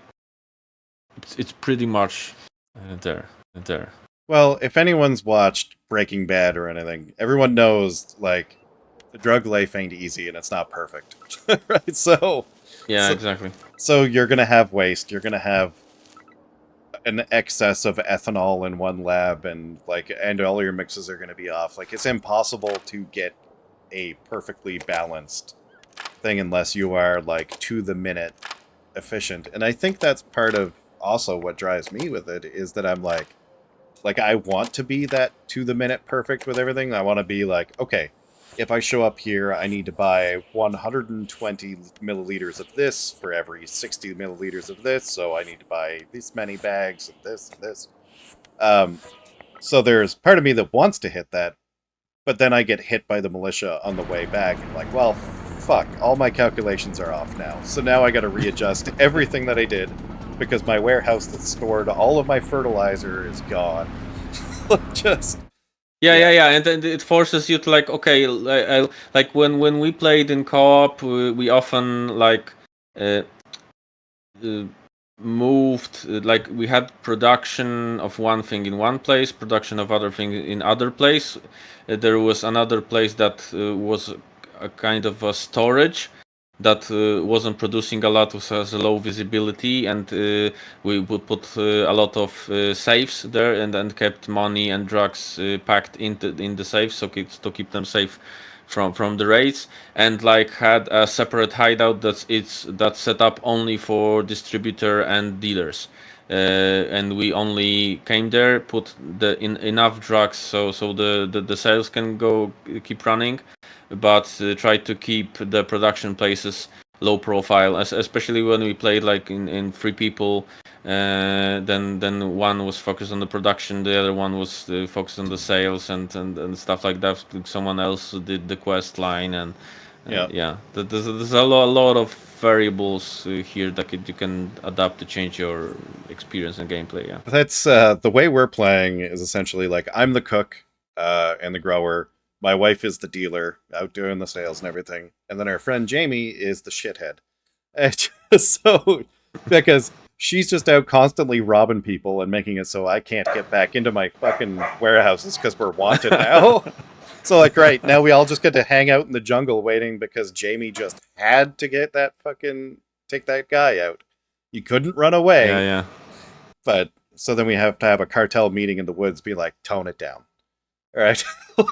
[SPEAKER 2] it's pretty much there.
[SPEAKER 1] Well, if anyone's watched Breaking Bad or anything, everyone knows like the drug life ain't easy and it's not perfect, right?
[SPEAKER 2] Yeah,
[SPEAKER 1] So,
[SPEAKER 2] exactly.
[SPEAKER 1] so you're gonna have waste. You're gonna have an excess of ethanol in one lab, and all your mixes are gonna be off. Like it's impossible to get a perfectly balanced thing unless you are like to the minute efficient. And I think that's part of also what drives me with it is that I'm like I want to be that to the minute perfect with everything. I want to be like, okay, if I show up here, I need to buy 120 milliliters of this for every 60 milliliters of this, so I need to buy this many bags of this and this. So there's part of me that wants to hit that, but then I get hit by the militia on the way back, and like, well, fuck, all my calculations are off now. So now I gotta readjust everything that I did, because my warehouse that stored all of my fertilizer is gone. Just...
[SPEAKER 2] Yeah, and then it forces you to like, okay, like when we played in co-op, we often like uh, moved, like we had production of one thing in one place, production of other thing in other place. There was another place that was a kind of a storage that wasn't producing a lot, has a low visibility, and we would put a lot of safes there, and then kept money and drugs packed in the safes, so to keep them safe from the raids, and like had a separate hideout that's set up only for distributor and dealers. And we only came there, put enough drugs so the sales can go keep running, but try to keep the production places low profile, especially when we played like in three people. Then one was focused on the production, the other one was focused on the sales and stuff like that. Someone else did the quest line, and yeah, there's a lot of variables here that you can adapt to change your experience and gameplay. Yeah,
[SPEAKER 1] That's the way we're playing is essentially like I'm the cook and the grower. My wife is the dealer, out doing the sales and everything, and then our friend Jamie is the shithead. And so because she's just out constantly robbing people and making it so I can't get back into my fucking warehouses because we're wanted now. So like, right now we all just get to hang out in the jungle waiting because Jamie just had to get that fucking take that guy out. You couldn't run away.
[SPEAKER 2] yeah.
[SPEAKER 1] But so then we have to have a cartel meeting in the woods, be like, tone it down. All right.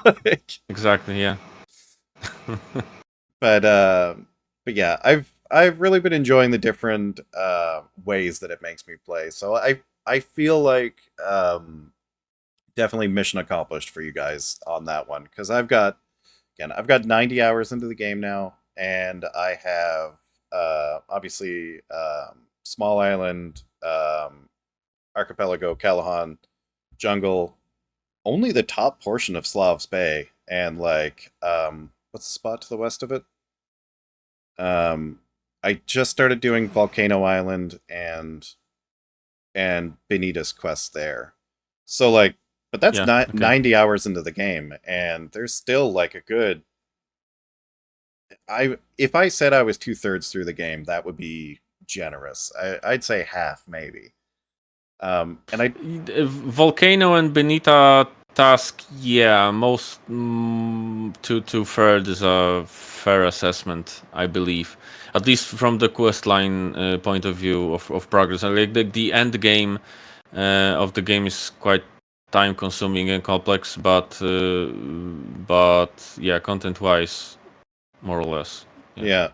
[SPEAKER 1] Like,
[SPEAKER 2] Exactly. Yeah.
[SPEAKER 1] but yeah, I've really been enjoying the different ways that it makes me play. So I feel like definitely mission accomplished for you guys on that one, because I've got 90 hours into the game now, and I have obviously Small Island, Archipelago, Calahan, Jungle, only the top portion of Slav's Bay, and like what's the spot to the west of it? I just started doing Volcano Island and Benita's quest there. So like, but that's
[SPEAKER 2] Yeah, okay.
[SPEAKER 1] 90 hours into the game, and there's still like a good. If I said I was 2/3 through the game, that would be generous. I'd say half maybe. And I
[SPEAKER 2] Volcano and Benita task, yeah, most 2/3 is a fair assessment, I believe. At least from the quest line point of view of progress. And like the end game of the game is quite time consuming and complex, but yeah, content wise, more or less.
[SPEAKER 1] yeah,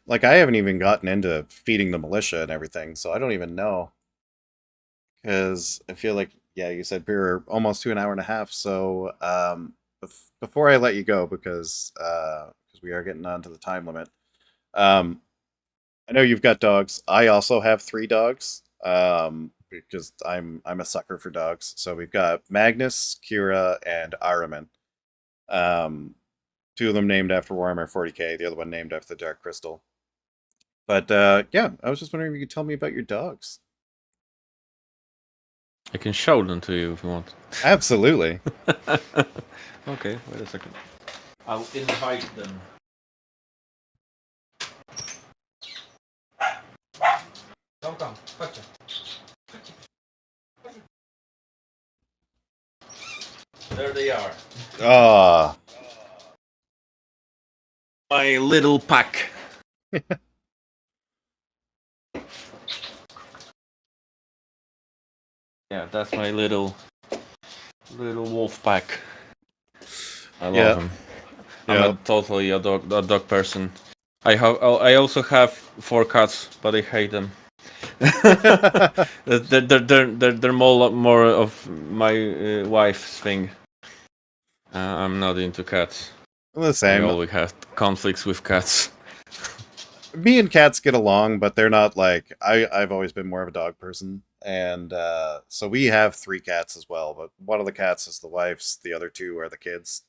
[SPEAKER 1] like I haven't even gotten into feeding the militia and everything, so I don't even know. Because I feel like, yeah, you said we were almost to an hour and a half. So before I let you go, because we are getting on to the time limit, I know you've got dogs. I also have 3 dogs. Because I'm a sucker for dogs. So we've got Magnus, Kira, and Araman. 2 of them named after Warhammer 40k. The other one named after the Dark Crystal. But yeah, I was just wondering if you could tell me about your dogs.
[SPEAKER 2] I can show them to you if you want.
[SPEAKER 1] Absolutely.
[SPEAKER 2] Okay, wait a second. I'll invite them. Come, chodźcie. There they are.
[SPEAKER 1] Ah.
[SPEAKER 2] My little pack. Yeah, that's my little wolf pack. I love him. I'm totally a dog person. I also have 4 cats, but I hate them. They're more of my wife's thing. I'm not into cats.
[SPEAKER 1] The
[SPEAKER 2] We
[SPEAKER 1] same.
[SPEAKER 2] always had conflicts with cats.
[SPEAKER 1] Me and cats get along, but they're not like I've always been more of a dog person, and so we have 3 cats as well. But one of the cats is the wife's, the other 2 are the kids.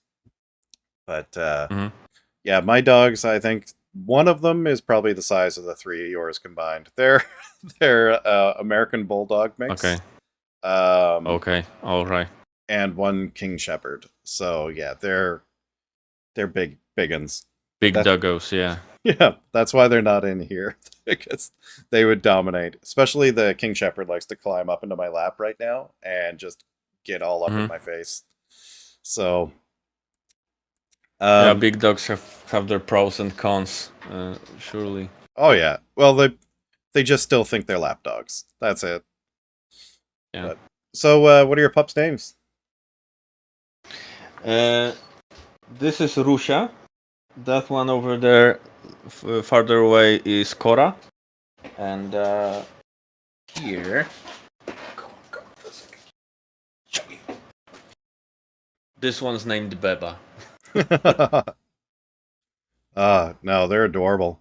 [SPEAKER 1] But
[SPEAKER 2] Mhm.
[SPEAKER 1] yeah, my dogs, I think one of them is probably the size of the 3 of yours combined. They're American Bulldog mix.
[SPEAKER 2] Okay.
[SPEAKER 1] Um,
[SPEAKER 2] Okay. All right.
[SPEAKER 1] and one King Shepherd. So yeah, they're big uns.
[SPEAKER 2] Big
[SPEAKER 1] That-
[SPEAKER 2] doggos. Yeah.
[SPEAKER 1] Yeah, that's why they're not in here because they would dominate. Especially the King Shepherd likes to climb up into my lap right now and just get all up in
[SPEAKER 2] Mhm.
[SPEAKER 1] my face. So,
[SPEAKER 2] Yeah. Big dogs have their pros and cons. Surely.
[SPEAKER 1] oh yeah. Well, they just still think they're lap dogs. That's it.
[SPEAKER 2] Yeah.
[SPEAKER 1] So, what are your pups' names?
[SPEAKER 2] This is Rusia. That one over there, farther away, is Cora. And here, come on, for a second. Chubby. This one's named Beba.
[SPEAKER 1] No, they're adorable.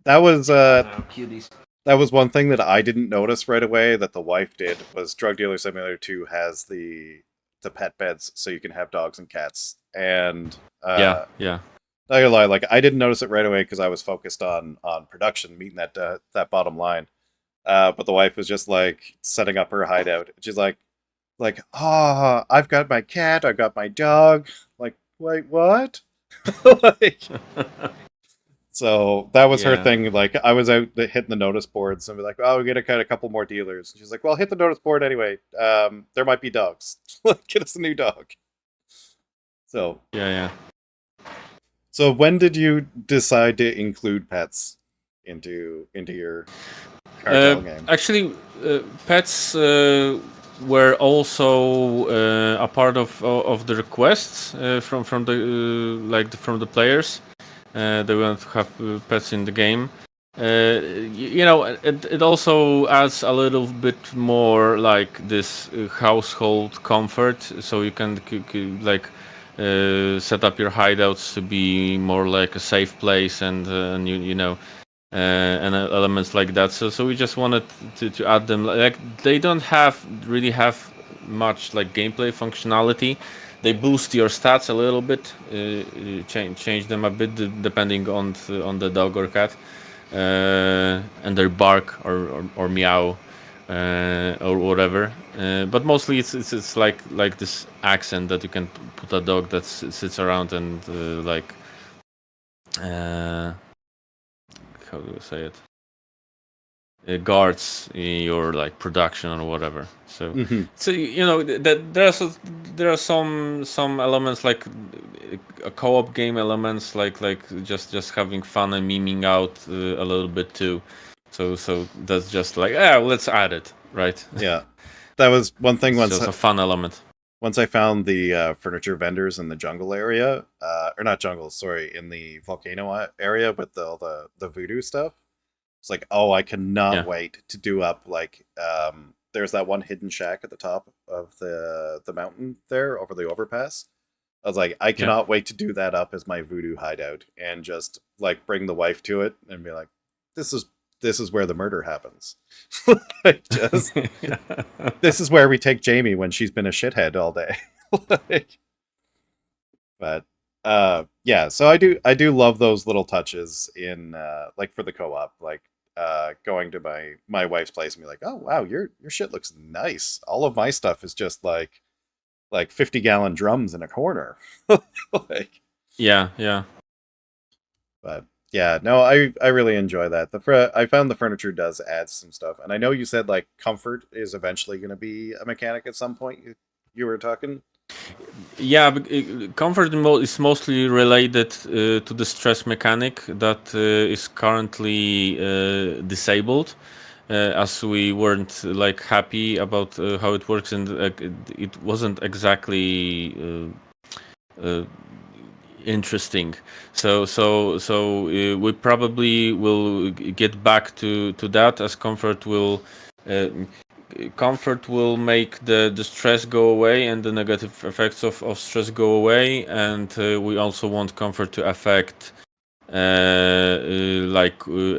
[SPEAKER 1] That was
[SPEAKER 2] Cuties.
[SPEAKER 1] that was one thing that I didn't notice right away that the wife did was Drug Dealer Simulator 2 has the pet beds so you can have dogs and cats. And
[SPEAKER 2] Yeah.
[SPEAKER 1] not gonna lie, like I didn't notice it right away because I was focused on production, meeting that bottom line. But the wife was just like setting up her hideout. She's like, I've got my cat, I've got my dog. Like, wait, what? Like, so that was her
[SPEAKER 2] Yeah.
[SPEAKER 1] thing. Like, I was out hitting the notice boards and be like, oh, we're gonna cut a couple more dealers. And she's like, well, hit the notice board anyway. There might be dogs. Get us a new dog. So
[SPEAKER 2] Yeah.
[SPEAKER 1] So when did you decide to include pets into your cartel game?
[SPEAKER 2] Actually, pets were also a part of the requests from the from the players. They want to have pets in the game. It also adds a little bit more like this household comfort, so you can set up your hideouts to be more like a safe place and and elements like that. So we just wanted to add them. Like they don't really have much like gameplay functionality. They boost your stats a little bit, change them a bit depending on the dog or cat, and their bark or meow, or whatever. But mostly it's like this accent that you can put a dog that sits around and how do you say it? Guards your like production or whatever. So
[SPEAKER 1] Mm-hmm.
[SPEAKER 2] so that there are some elements like a co-op game elements like just having fun and memeing out a little bit too. So that's just like let's add it, right?
[SPEAKER 1] Yeah, that was one thing.
[SPEAKER 2] It's just a fun element.
[SPEAKER 1] Once I found the furniture vendors in the jungle area, or not jungle, sorry, in the volcano area with all the voodoo stuff. It's like, oh, I cannot wait to do up like there's that one hidden shack at the top of the mountain there over the overpass. I was like, I cannot wait to do that up as my voodoo hideout and just like bring the wife to it and be like, this is where the murder happens. Like, just this is where we take Jamie when she's been a shithead all day. But yeah, so I do love those little touches in like for the co-op, like going to my wife's place and be like, oh wow, your shit looks nice. All of my stuff is just like 50-gallon drums in a corner. Like,
[SPEAKER 2] yeah.
[SPEAKER 1] but yeah, no, I really enjoy that. I found the furniture does add some stuff, and I know you said like comfort is eventually going to be a mechanic at some point. You were talking.
[SPEAKER 2] Yeah, comfort is mostly related to the stress mechanic that is currently disabled, as we weren't like happy about how it works, and it wasn't exactly interesting. So we probably will get back to that as comfort will. comfort will make the stress go away and the negative effects of stress go away, and we also want comfort to affect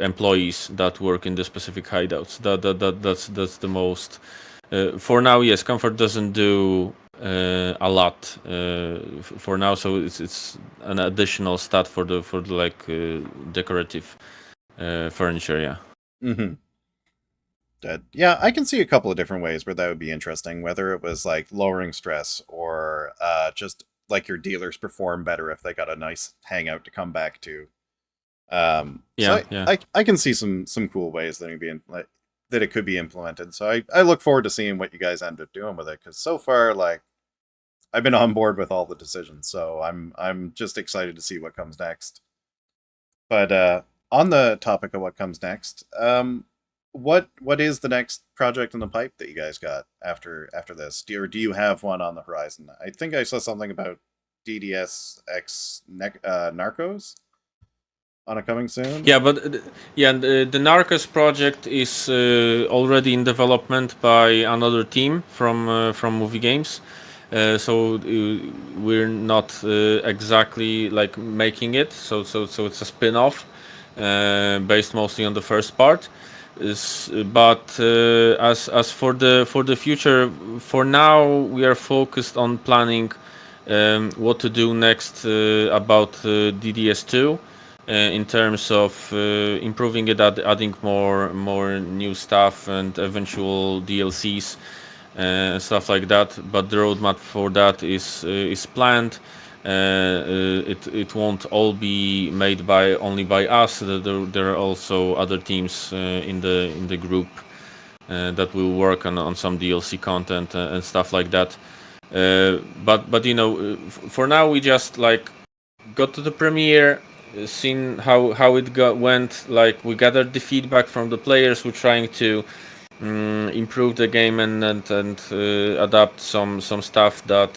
[SPEAKER 2] employees that work in the specific hideouts. That's the most. For now, yes, comfort doesn't do a lot for now, so it's an additional stat for the decorative furniture. Yeah.
[SPEAKER 1] Mm-hmm. Yeah, I can see a couple of different ways where that would be interesting. Whether it was like lowering stress or just like your dealers perform better if they got a nice hangout to come back to. I can see some cool ways that that it could be implemented. So I look forward to seeing what you guys end up doing with it, because so far, like, I've been on board with all the decisions, so I'm just excited to see what comes next. But on the topic of what comes next, what is the next project in the pipe that you guys got after this? Do you have one on the horizon? I think I saw something about DDSX Narcos on a coming soon.
[SPEAKER 2] Yeah, but the Narcos project is already in development by another team from Movie Games. So we're not exactly like making it. So it's a spin-off based mostly on the first part. But as for the future, for now we are focused on planning what to do next about DDS2. In terms of improving it, adding more new stuff and eventual DLCs and stuff like that. But the roadmap for that is planned. It won't all be made only by us. There are also other teams in the group that will work on some DLC content and stuff like that. But for now we just like got to the premiere, seen how it went. Like, we gathered the feedback from the players. We're trying to improve the game and adapt some stuff that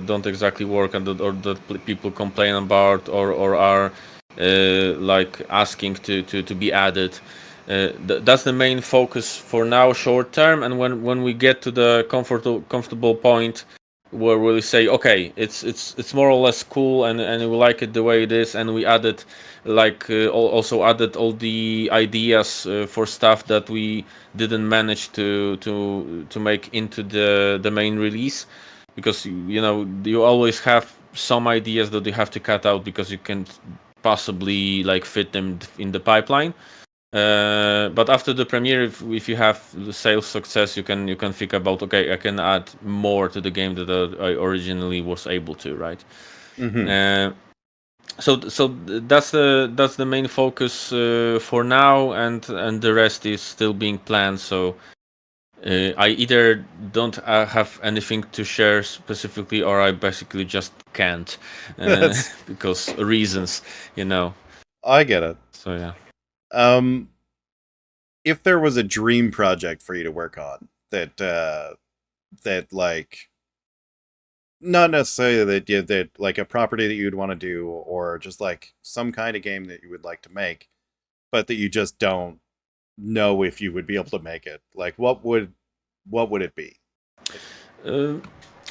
[SPEAKER 2] don't exactly work and or that people complain about or are like asking to be added. That's the main focus for now, short term. And when we get to the comfortable point where we say, okay, it's more or less cool and we like it the way it is, and we added also added all the ideas for stuff that we didn't manage to make into the main release, because you always have some ideas that you have to cut out because you can't possibly like fit them in the pipeline. But after the premiere, if you have the sales success, you can think about, okay, I can add more to the game that I originally was able to, right?
[SPEAKER 1] Mm-hmm.
[SPEAKER 2] So that's the main focus for now, and the rest is still being planned. So I either don't have anything to share specifically, or I basically just can't because reasons,
[SPEAKER 1] I get it.
[SPEAKER 2] So yeah.
[SPEAKER 1] If there was a dream project for you to work on that like, not necessarily that like a property that you'd want to do, or just like some kind of game that you would like to make, but that you just don't know if you would be able to make it, like, what would it be?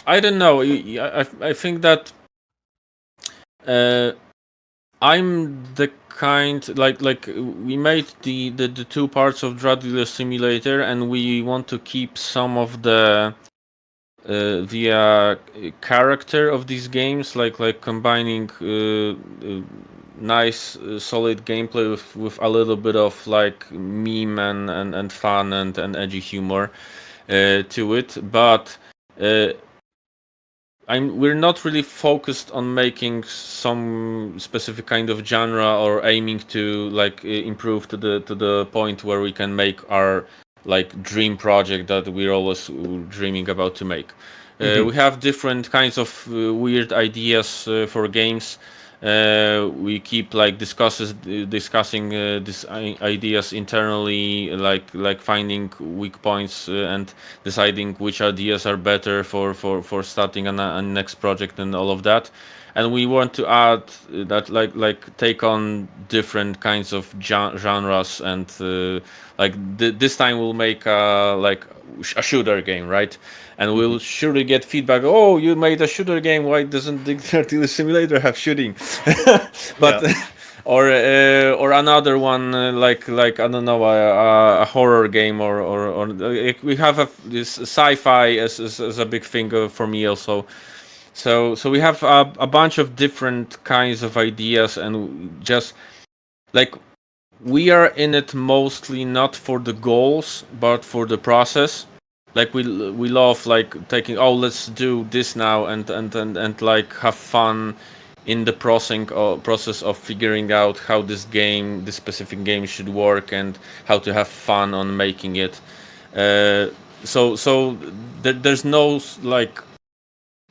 [SPEAKER 2] I don't know. I think that I'm the kind like we made the two parts of Drug Dealer Simulator, and we want to keep some of the character of these games, like combining nice solid gameplay with a little bit of like meme and fun and edgy humor to it. But we're not really focused on making some specific kind of genre or aiming to like improve to the point where we can make our like dream project that we're always dreaming about to make. We have different kinds of weird ideas for games. We keep like discussing these ideas internally, like finding weak points and deciding which ideas are better for starting a next project and all of that. and we want to add that like take on different kinds of genres, and this time we'll make like a shooter game, right? And we'll surely get feedback. Oh, you made a shooter game. Why doesn't the Simulator have shooting? But or another one like I don't know, a horror game, or we have this sci-fi as a big thing for me also. So we have a bunch of different kinds of ideas, and just like we are in it mostly not for the goals but for the process. Like we love like taking, oh, let's do this now, and like have fun in the process of figuring out how this specific game should work, and how to have fun on making it. So there's no like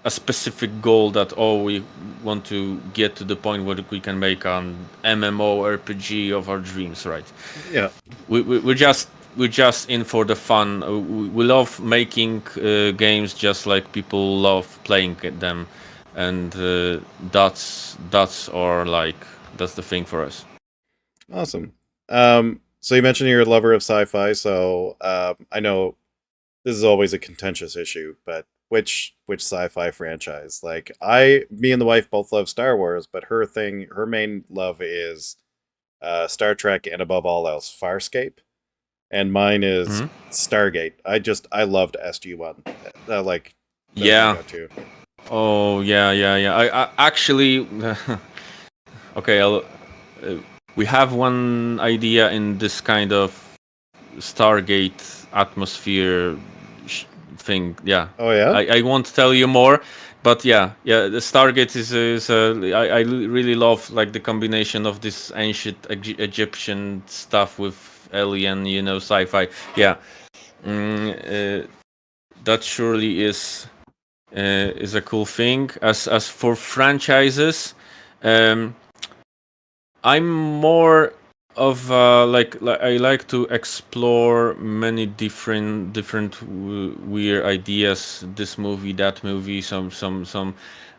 [SPEAKER 2] a specific goal that, oh, we want to get to the point where we can make an MMORPG of our dreams, right?
[SPEAKER 1] Yeah.
[SPEAKER 2] We're just in for the fun. We love making games just like people love playing them, and that's our like that's the thing for us.
[SPEAKER 1] Awesome. So you mentioned you're a lover of sci-fi, so I know this is always a contentious issue, but which sci-fi franchise? Like me and the wife both love Star Wars, but her main love is Star Trek, and above all else, Farscape. And mine is Stargate. I loved SG-1. Like, that's
[SPEAKER 2] Yeah.
[SPEAKER 1] my go-to.
[SPEAKER 2] Oh yeah. I actually okay. We have one idea in this kind of Stargate atmosphere thing. Yeah.
[SPEAKER 1] Oh yeah.
[SPEAKER 2] I won't tell you more, but yeah. The Stargate is I really love like the combination of this ancient Egyptian stuff with alien, sci-fi. Yeah. That surely is a cool thing. As for franchises, I'm more of like I like to explore many different weird ideas. This movie, that movie, some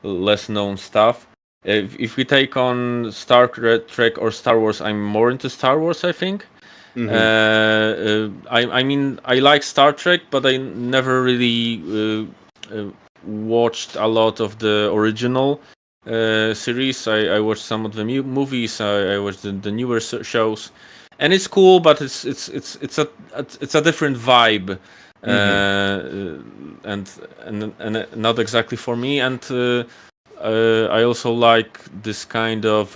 [SPEAKER 2] less known stuff. If we take on Star Trek or Star Wars, I'm more into Star Wars, I think. I mean, I like Star Trek, but I never really watched a lot of the original series. I watched some of the movies. I watched the newer shows, and it's cool, but it's a different vibe, and not exactly for me. And I also like this kind of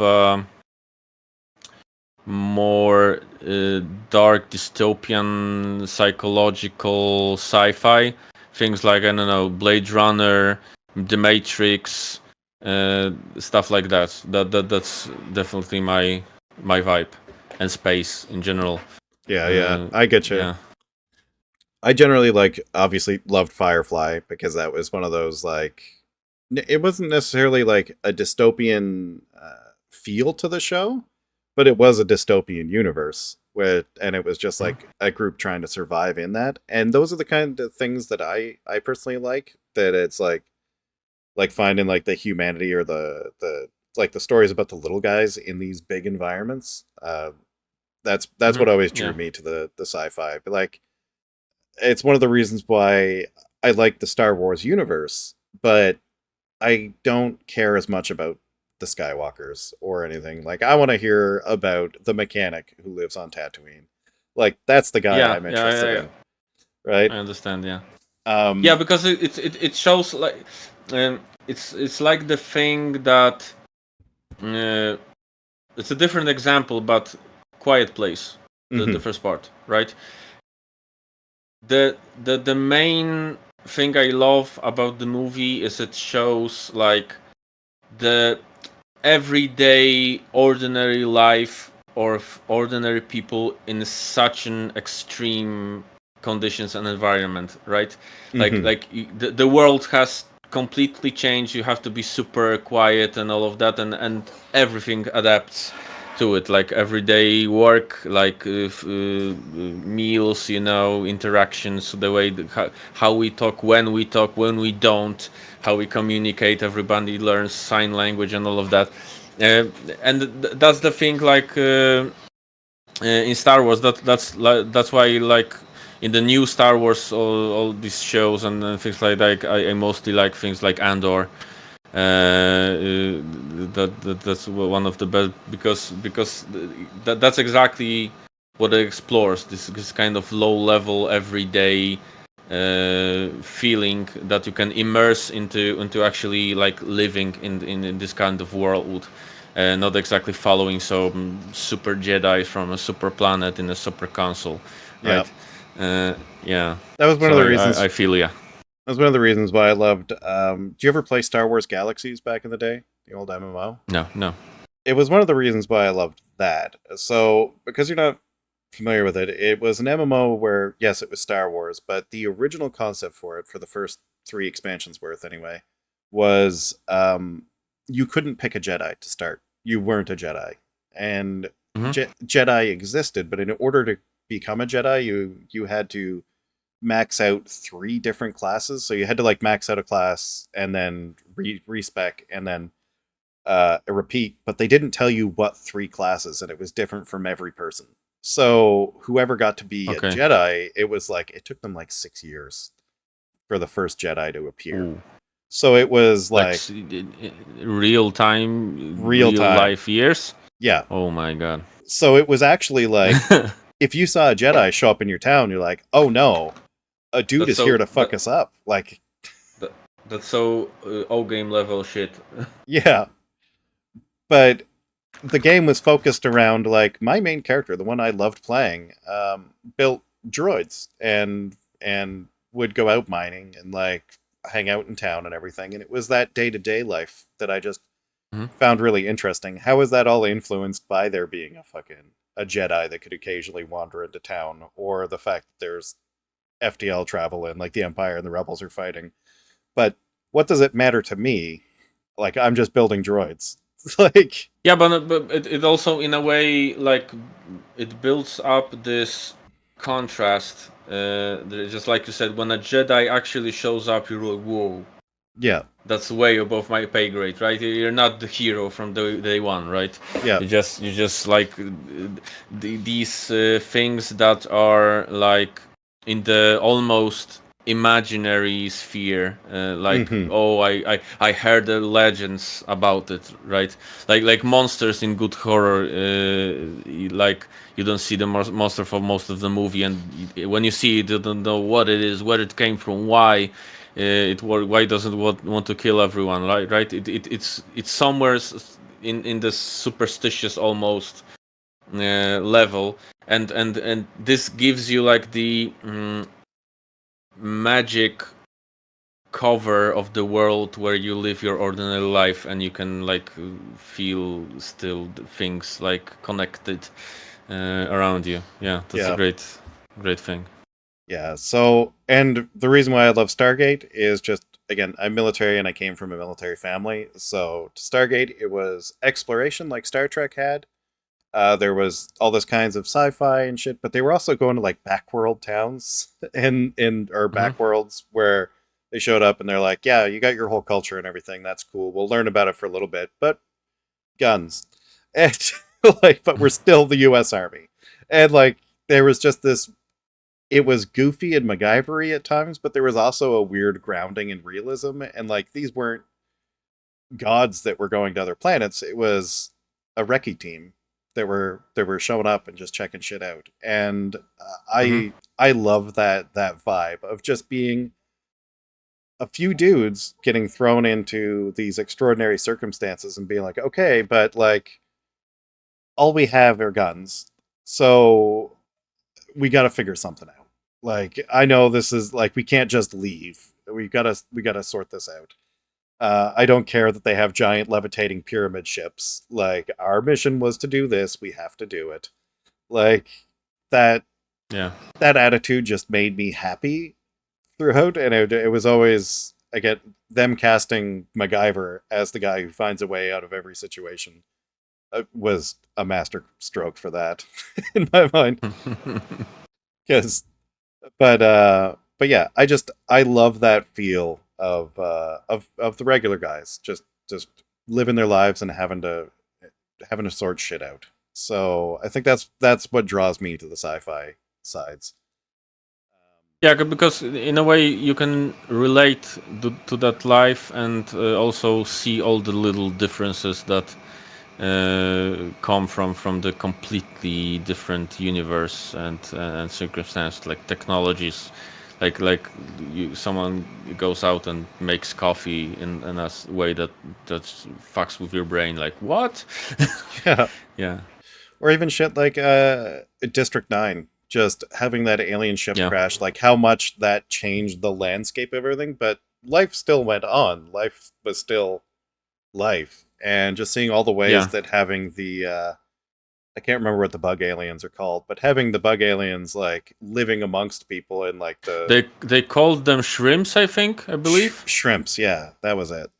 [SPEAKER 2] more dark dystopian psychological sci-fi things, like, I don't know, Blade Runner, The Matrix, stuff like that. That's definitely my vibe, and space in general.
[SPEAKER 1] Yeah, I get you.
[SPEAKER 2] Yeah.
[SPEAKER 1] I generally obviously loved Firefly, because that was one of those it wasn't necessarily like a dystopian feel to the show, but it was a dystopian universe and it was just like a group trying to survive in that. And those are the kind of things that I personally like, that it's like finding like the humanity, or the like the stories about the little guys in these big environments. That's what always drew me to the sci-fi. But like, it's one of the reasons why I like the Star Wars universe, but I don't care as much about the Skywalkers or anything. Like, I want to hear about the mechanic who lives on Tatooine. Like, that's the guy I'm interested in. Right?
[SPEAKER 2] I understand. Yeah.
[SPEAKER 1] Yeah,
[SPEAKER 2] because it shows like it's like the thing that it's a different example, but Quiet Place, the first part, right? The main thing I love about the movie is it shows like the everyday ordinary life of ordinary people in such an extreme conditions and environment, right? Like the world has completely changed. You have to be super quiet and all of that, and everything adapts to it, like everyday work, like meals, interactions, the way how we talk, when we don't, how we communicate. Everybody learns sign language and all of that, and that's the thing. Like in Star Wars, that's why, like, in the new Star Wars, all these shows and things like that. I mostly like things like Andor. That's one of the best, because that's exactly what it explores, this kind of low level everyday feeling that you can immerse into actually like living in this kind of world, not exactly following some super Jedi from a super planet in a super console,
[SPEAKER 1] Yeah.
[SPEAKER 2] right? Yeah.
[SPEAKER 1] That was one
[SPEAKER 2] So
[SPEAKER 1] of the reasons.
[SPEAKER 2] I feel, yeah.
[SPEAKER 1] That was one of the reasons why I loved. Do you ever play Star Wars Galaxies back in the day, the old MMO?
[SPEAKER 2] No.
[SPEAKER 1] It was one of the reasons why I loved that. So, because you're not familiar with it, it was an MMO where, yes, it was Star Wars, but the original concept for it, for the first 3 expansions worth anyway, was you couldn't pick a Jedi to start. You weren't a Jedi, and Jedi existed, but in order to become a Jedi, you had to max out 3 different classes. So you had to like max out a class and then respec and then a repeat, but they didn't tell you what 3 classes, and it was different from every person. So whoever got to be a Jedi, it was like it took them like 6 years for the first Jedi to appear.
[SPEAKER 2] Ooh.
[SPEAKER 1] So it was like
[SPEAKER 2] real time, real life years.
[SPEAKER 1] Yeah.
[SPEAKER 2] Oh my god.
[SPEAKER 1] So it was actually like if you saw a Jedi show up in your town, you're like, oh no, a dude is here to fuck us up. Like
[SPEAKER 2] that's so all game level shit.
[SPEAKER 1] Yeah. But the game was focused around like my main character, the one I loved playing, built droids and would go out mining and like hang out in town and everything. And it was that day-to-day life that I just found really interesting. How is that all influenced by there being a Jedi that could occasionally wander into town, or the fact that there's FTL travel and like the Empire and the Rebels are fighting? But what does it matter to me? Like, I'm just building droids. Like,
[SPEAKER 2] yeah, but it also in a way like it builds up this contrast. Just like you said, when a Jedi actually shows up, you're like, whoa.
[SPEAKER 1] Yeah.
[SPEAKER 2] That's way above my pay grade, right? You're not the hero from day one, right?
[SPEAKER 1] Yeah.
[SPEAKER 2] You just like these things that are like in the almost imaginary sphere, like oh, I heard the legends about it, right? Like monsters in good horror, like you don't see the monster for most of the movie, and when you see it, you don't know what it is, where it came from, why. Why doesn't it want to kill everyone, right? It's somewhere in the superstitious almost level, and this gives you like the magic cover of the world where you live your ordinary life, and you can like feel still things like connected around you. Yeah, that's a great thing.
[SPEAKER 1] Yeah, so, and the reason why I love Stargate is just, again, I'm military and I came from a military family. So, to Stargate, it was exploration like Star Trek had. There was all this kinds of sci-fi and shit, but they were also going to like backworld towns or backworlds where they showed up and they're like, yeah, you got your whole culture and everything. That's cool. We'll learn about it for a little bit, but guns. And like, but we're still the US Army. And like, there was just this. It was goofy and MacGyver-y at times, but there was also a weird grounding in realism. And like, these weren't gods that were going to other planets. It was a recce team that were showing up and just checking shit out. And I love that vibe of just being a few dudes getting thrown into these extraordinary circumstances and being like, okay, but like, all we have are guns, so we got to figure something out. Like, I know this is like, we can't just leave. We gotta sort this out. I don't care that they have giant levitating pyramid ships. Like, our mission was to do this. We have to do it. Like, that attitude just made me happy throughout. And it was always, again, them casting MacGyver as the guy who finds a way out of every situation was a master stroke for that in my mind. Because, but yeah, I love that feel of the regular guys just living their lives and having to sort shit out. So I think that's what draws me to the sci-fi sides.
[SPEAKER 2] Yeah, because in a way you can relate to that life and also see all the little differences that come from the completely different universe and circumstance, like technologies, like someone goes out and makes coffee in a way that fucks with your brain. Like what?
[SPEAKER 1] Yeah,
[SPEAKER 2] Yeah,
[SPEAKER 1] or even shit like District 9, just having that alien ship
[SPEAKER 2] yeah,
[SPEAKER 1] crash, like how much that changed the landscape of everything, but life still went on. Life was still life. And just seeing all the ways
[SPEAKER 2] yeah.
[SPEAKER 1] that having the I can't remember what the bug aliens are called, but having the bug aliens like living amongst people in like the
[SPEAKER 2] They called them shrimps, I think, I believe.
[SPEAKER 1] shrimps, yeah, that was it.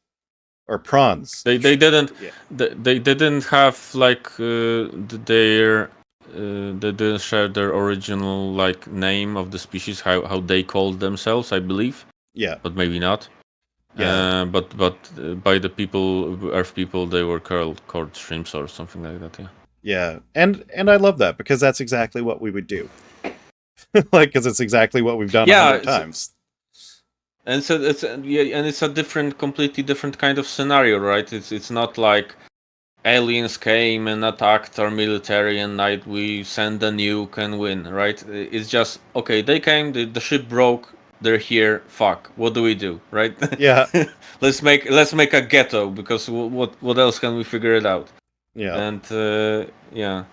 [SPEAKER 1] Or prawns.
[SPEAKER 2] They didn't
[SPEAKER 1] Yeah.
[SPEAKER 2] they didn't have like their they didn't share their original like name of the species, how they called themselves, I believe,
[SPEAKER 1] Yeah.
[SPEAKER 2] but maybe not.
[SPEAKER 1] Yeah.
[SPEAKER 2] But by the people, Earth people, they were called shrimps or something like that. Yeah.
[SPEAKER 1] Yeah. And I love that because that's exactly what we would do. Like cuz it's exactly what we've done a
[SPEAKER 2] Yeah,
[SPEAKER 1] hundred times.
[SPEAKER 2] and so it's yeah, and it's a completely different kind of scenario, right? It's not like aliens came and attacked our military and like we send a nuke and win, right? It's just okay, they came, the ship broke, they're here, fuck, what do we do, right?
[SPEAKER 1] Yeah.
[SPEAKER 2] let's make a ghetto because what else can we figure it out?
[SPEAKER 1] Yeah.
[SPEAKER 2] And yeah,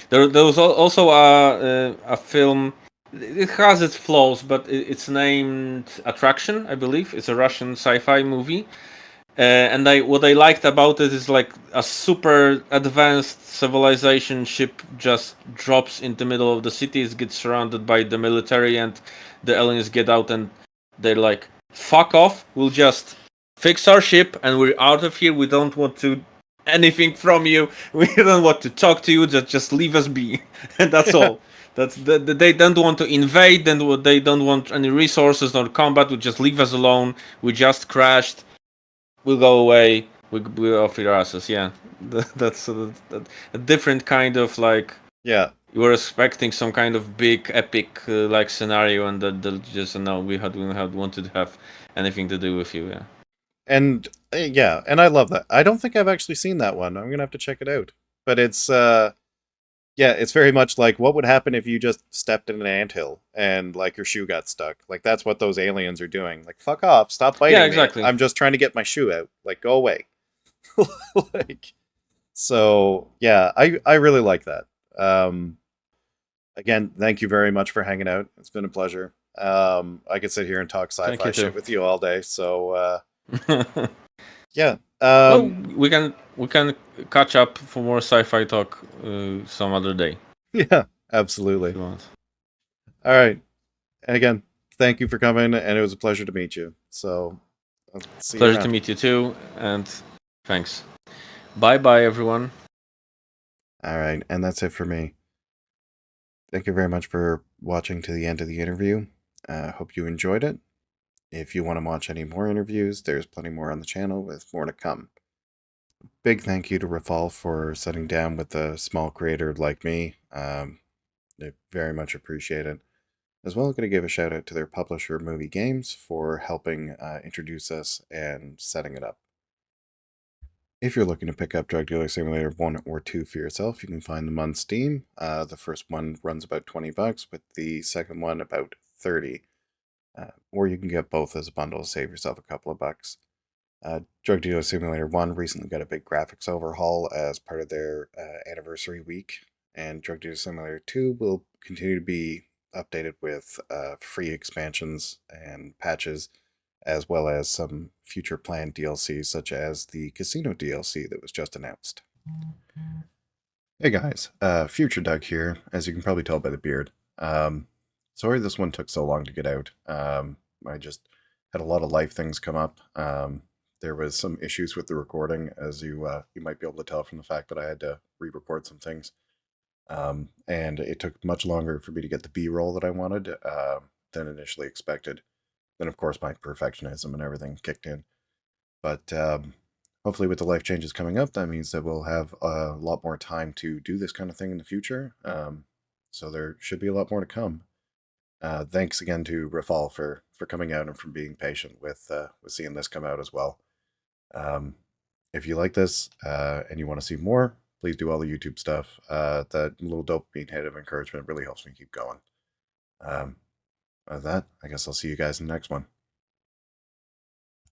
[SPEAKER 2] there was also a film. It has its flaws, but it's named Attraction, I believe. It's a Russian sci-fi movie. And what I liked about it is like a super advanced civilization ship just drops in the middle of the city, it gets surrounded by the military, and the aliens get out and they're like, fuck off, we'll just fix our ship and we're out of here. We don't want to anything from you. We don't want to talk to you. Just leave us be. And that's all. They don't want to invade, and they don't want any resources nor combat. We just leave us alone. We just crashed, we'll go away. We're off your asses. Yeah, that's a different kind of like
[SPEAKER 1] Yeah.
[SPEAKER 2] you were expecting some kind of big epic like scenario, and that just no, we had wanted to have anything to do with you. Yeah,
[SPEAKER 1] And yeah, and I love that. I don't think I've actually seen that one. I'm going to have to check it out. But it's yeah, it's very much like what would happen if you just stepped in an anthill and like your shoe got stuck. Like that's what those aliens are doing. Like fuck off, stop biting
[SPEAKER 2] yeah,
[SPEAKER 1] me.
[SPEAKER 2] exactly.
[SPEAKER 1] I'm just trying to get my shoe out. Like go away. Like so yeah, I really like that. Again, thank you very much for hanging out. It's been a pleasure. I could sit here and talk
[SPEAKER 2] Thank
[SPEAKER 1] sci-fi
[SPEAKER 2] you
[SPEAKER 1] shit
[SPEAKER 2] too.
[SPEAKER 1] with you all day. So yeah.
[SPEAKER 2] Well, we can catch up for more sci-fi talk some other day
[SPEAKER 1] Yeah,
[SPEAKER 2] if
[SPEAKER 1] absolutely.
[SPEAKER 2] you want.
[SPEAKER 1] All right. And again, thank you for coming, and it was a pleasure to meet you. So, I'll see you
[SPEAKER 2] Pleasure to
[SPEAKER 1] around.
[SPEAKER 2] meet you too, and thanks. Bye bye, everyone.
[SPEAKER 1] All right, and that's it for me. Thank you very much for watching to the end of the interview. Hope you enjoyed it. If you want to watch any more interviews, there's plenty more on the channel with more to come. Big thank you to Rafal for sitting down with a small creator like me. I very much appreciate it. As well, I'm going to give a shout out to their publisher, Movie Games, for helping introduce us and setting it up. If you're looking to pick up Drug Dealer Simulator 1 or 2 for yourself, you can find them on Steam. The first one runs about $20, with the second one about $30. Or you can get both as a bundle to save yourself a couple of bucks. Drug Dealer Simulator 1 recently got a big graphics overhaul as part of their anniversary week, and Drug Dealer Simulator 2 will continue to be updated with free expansions and patches, as well as some future planned DLCs, such as the Casino DLC that was just announced. Hey guys, Future Doug here, as you can probably tell by the beard. Sorry this one took so long to get out. I just had a lot of life things come up.
[SPEAKER 4] there was some issues with the recording, as you might be able to tell from the fact that I had to re-record some things. And it took much longer for me to get the B-roll that I wanted than initially expected. Then, of course, my perfectionism and everything kicked in. But hopefully with the life changes coming up, that means that we'll have a lot more time to do this kind of thing in the future. So there should be a lot more to come. Thanks again to Rafal for coming out and for being patient with seeing this come out as well. If you like this and you want to see more, please do all the YouTube stuff. That little dopamine hit of encouragement really helps me keep going. With that, I guess I'll see you guys in the next one.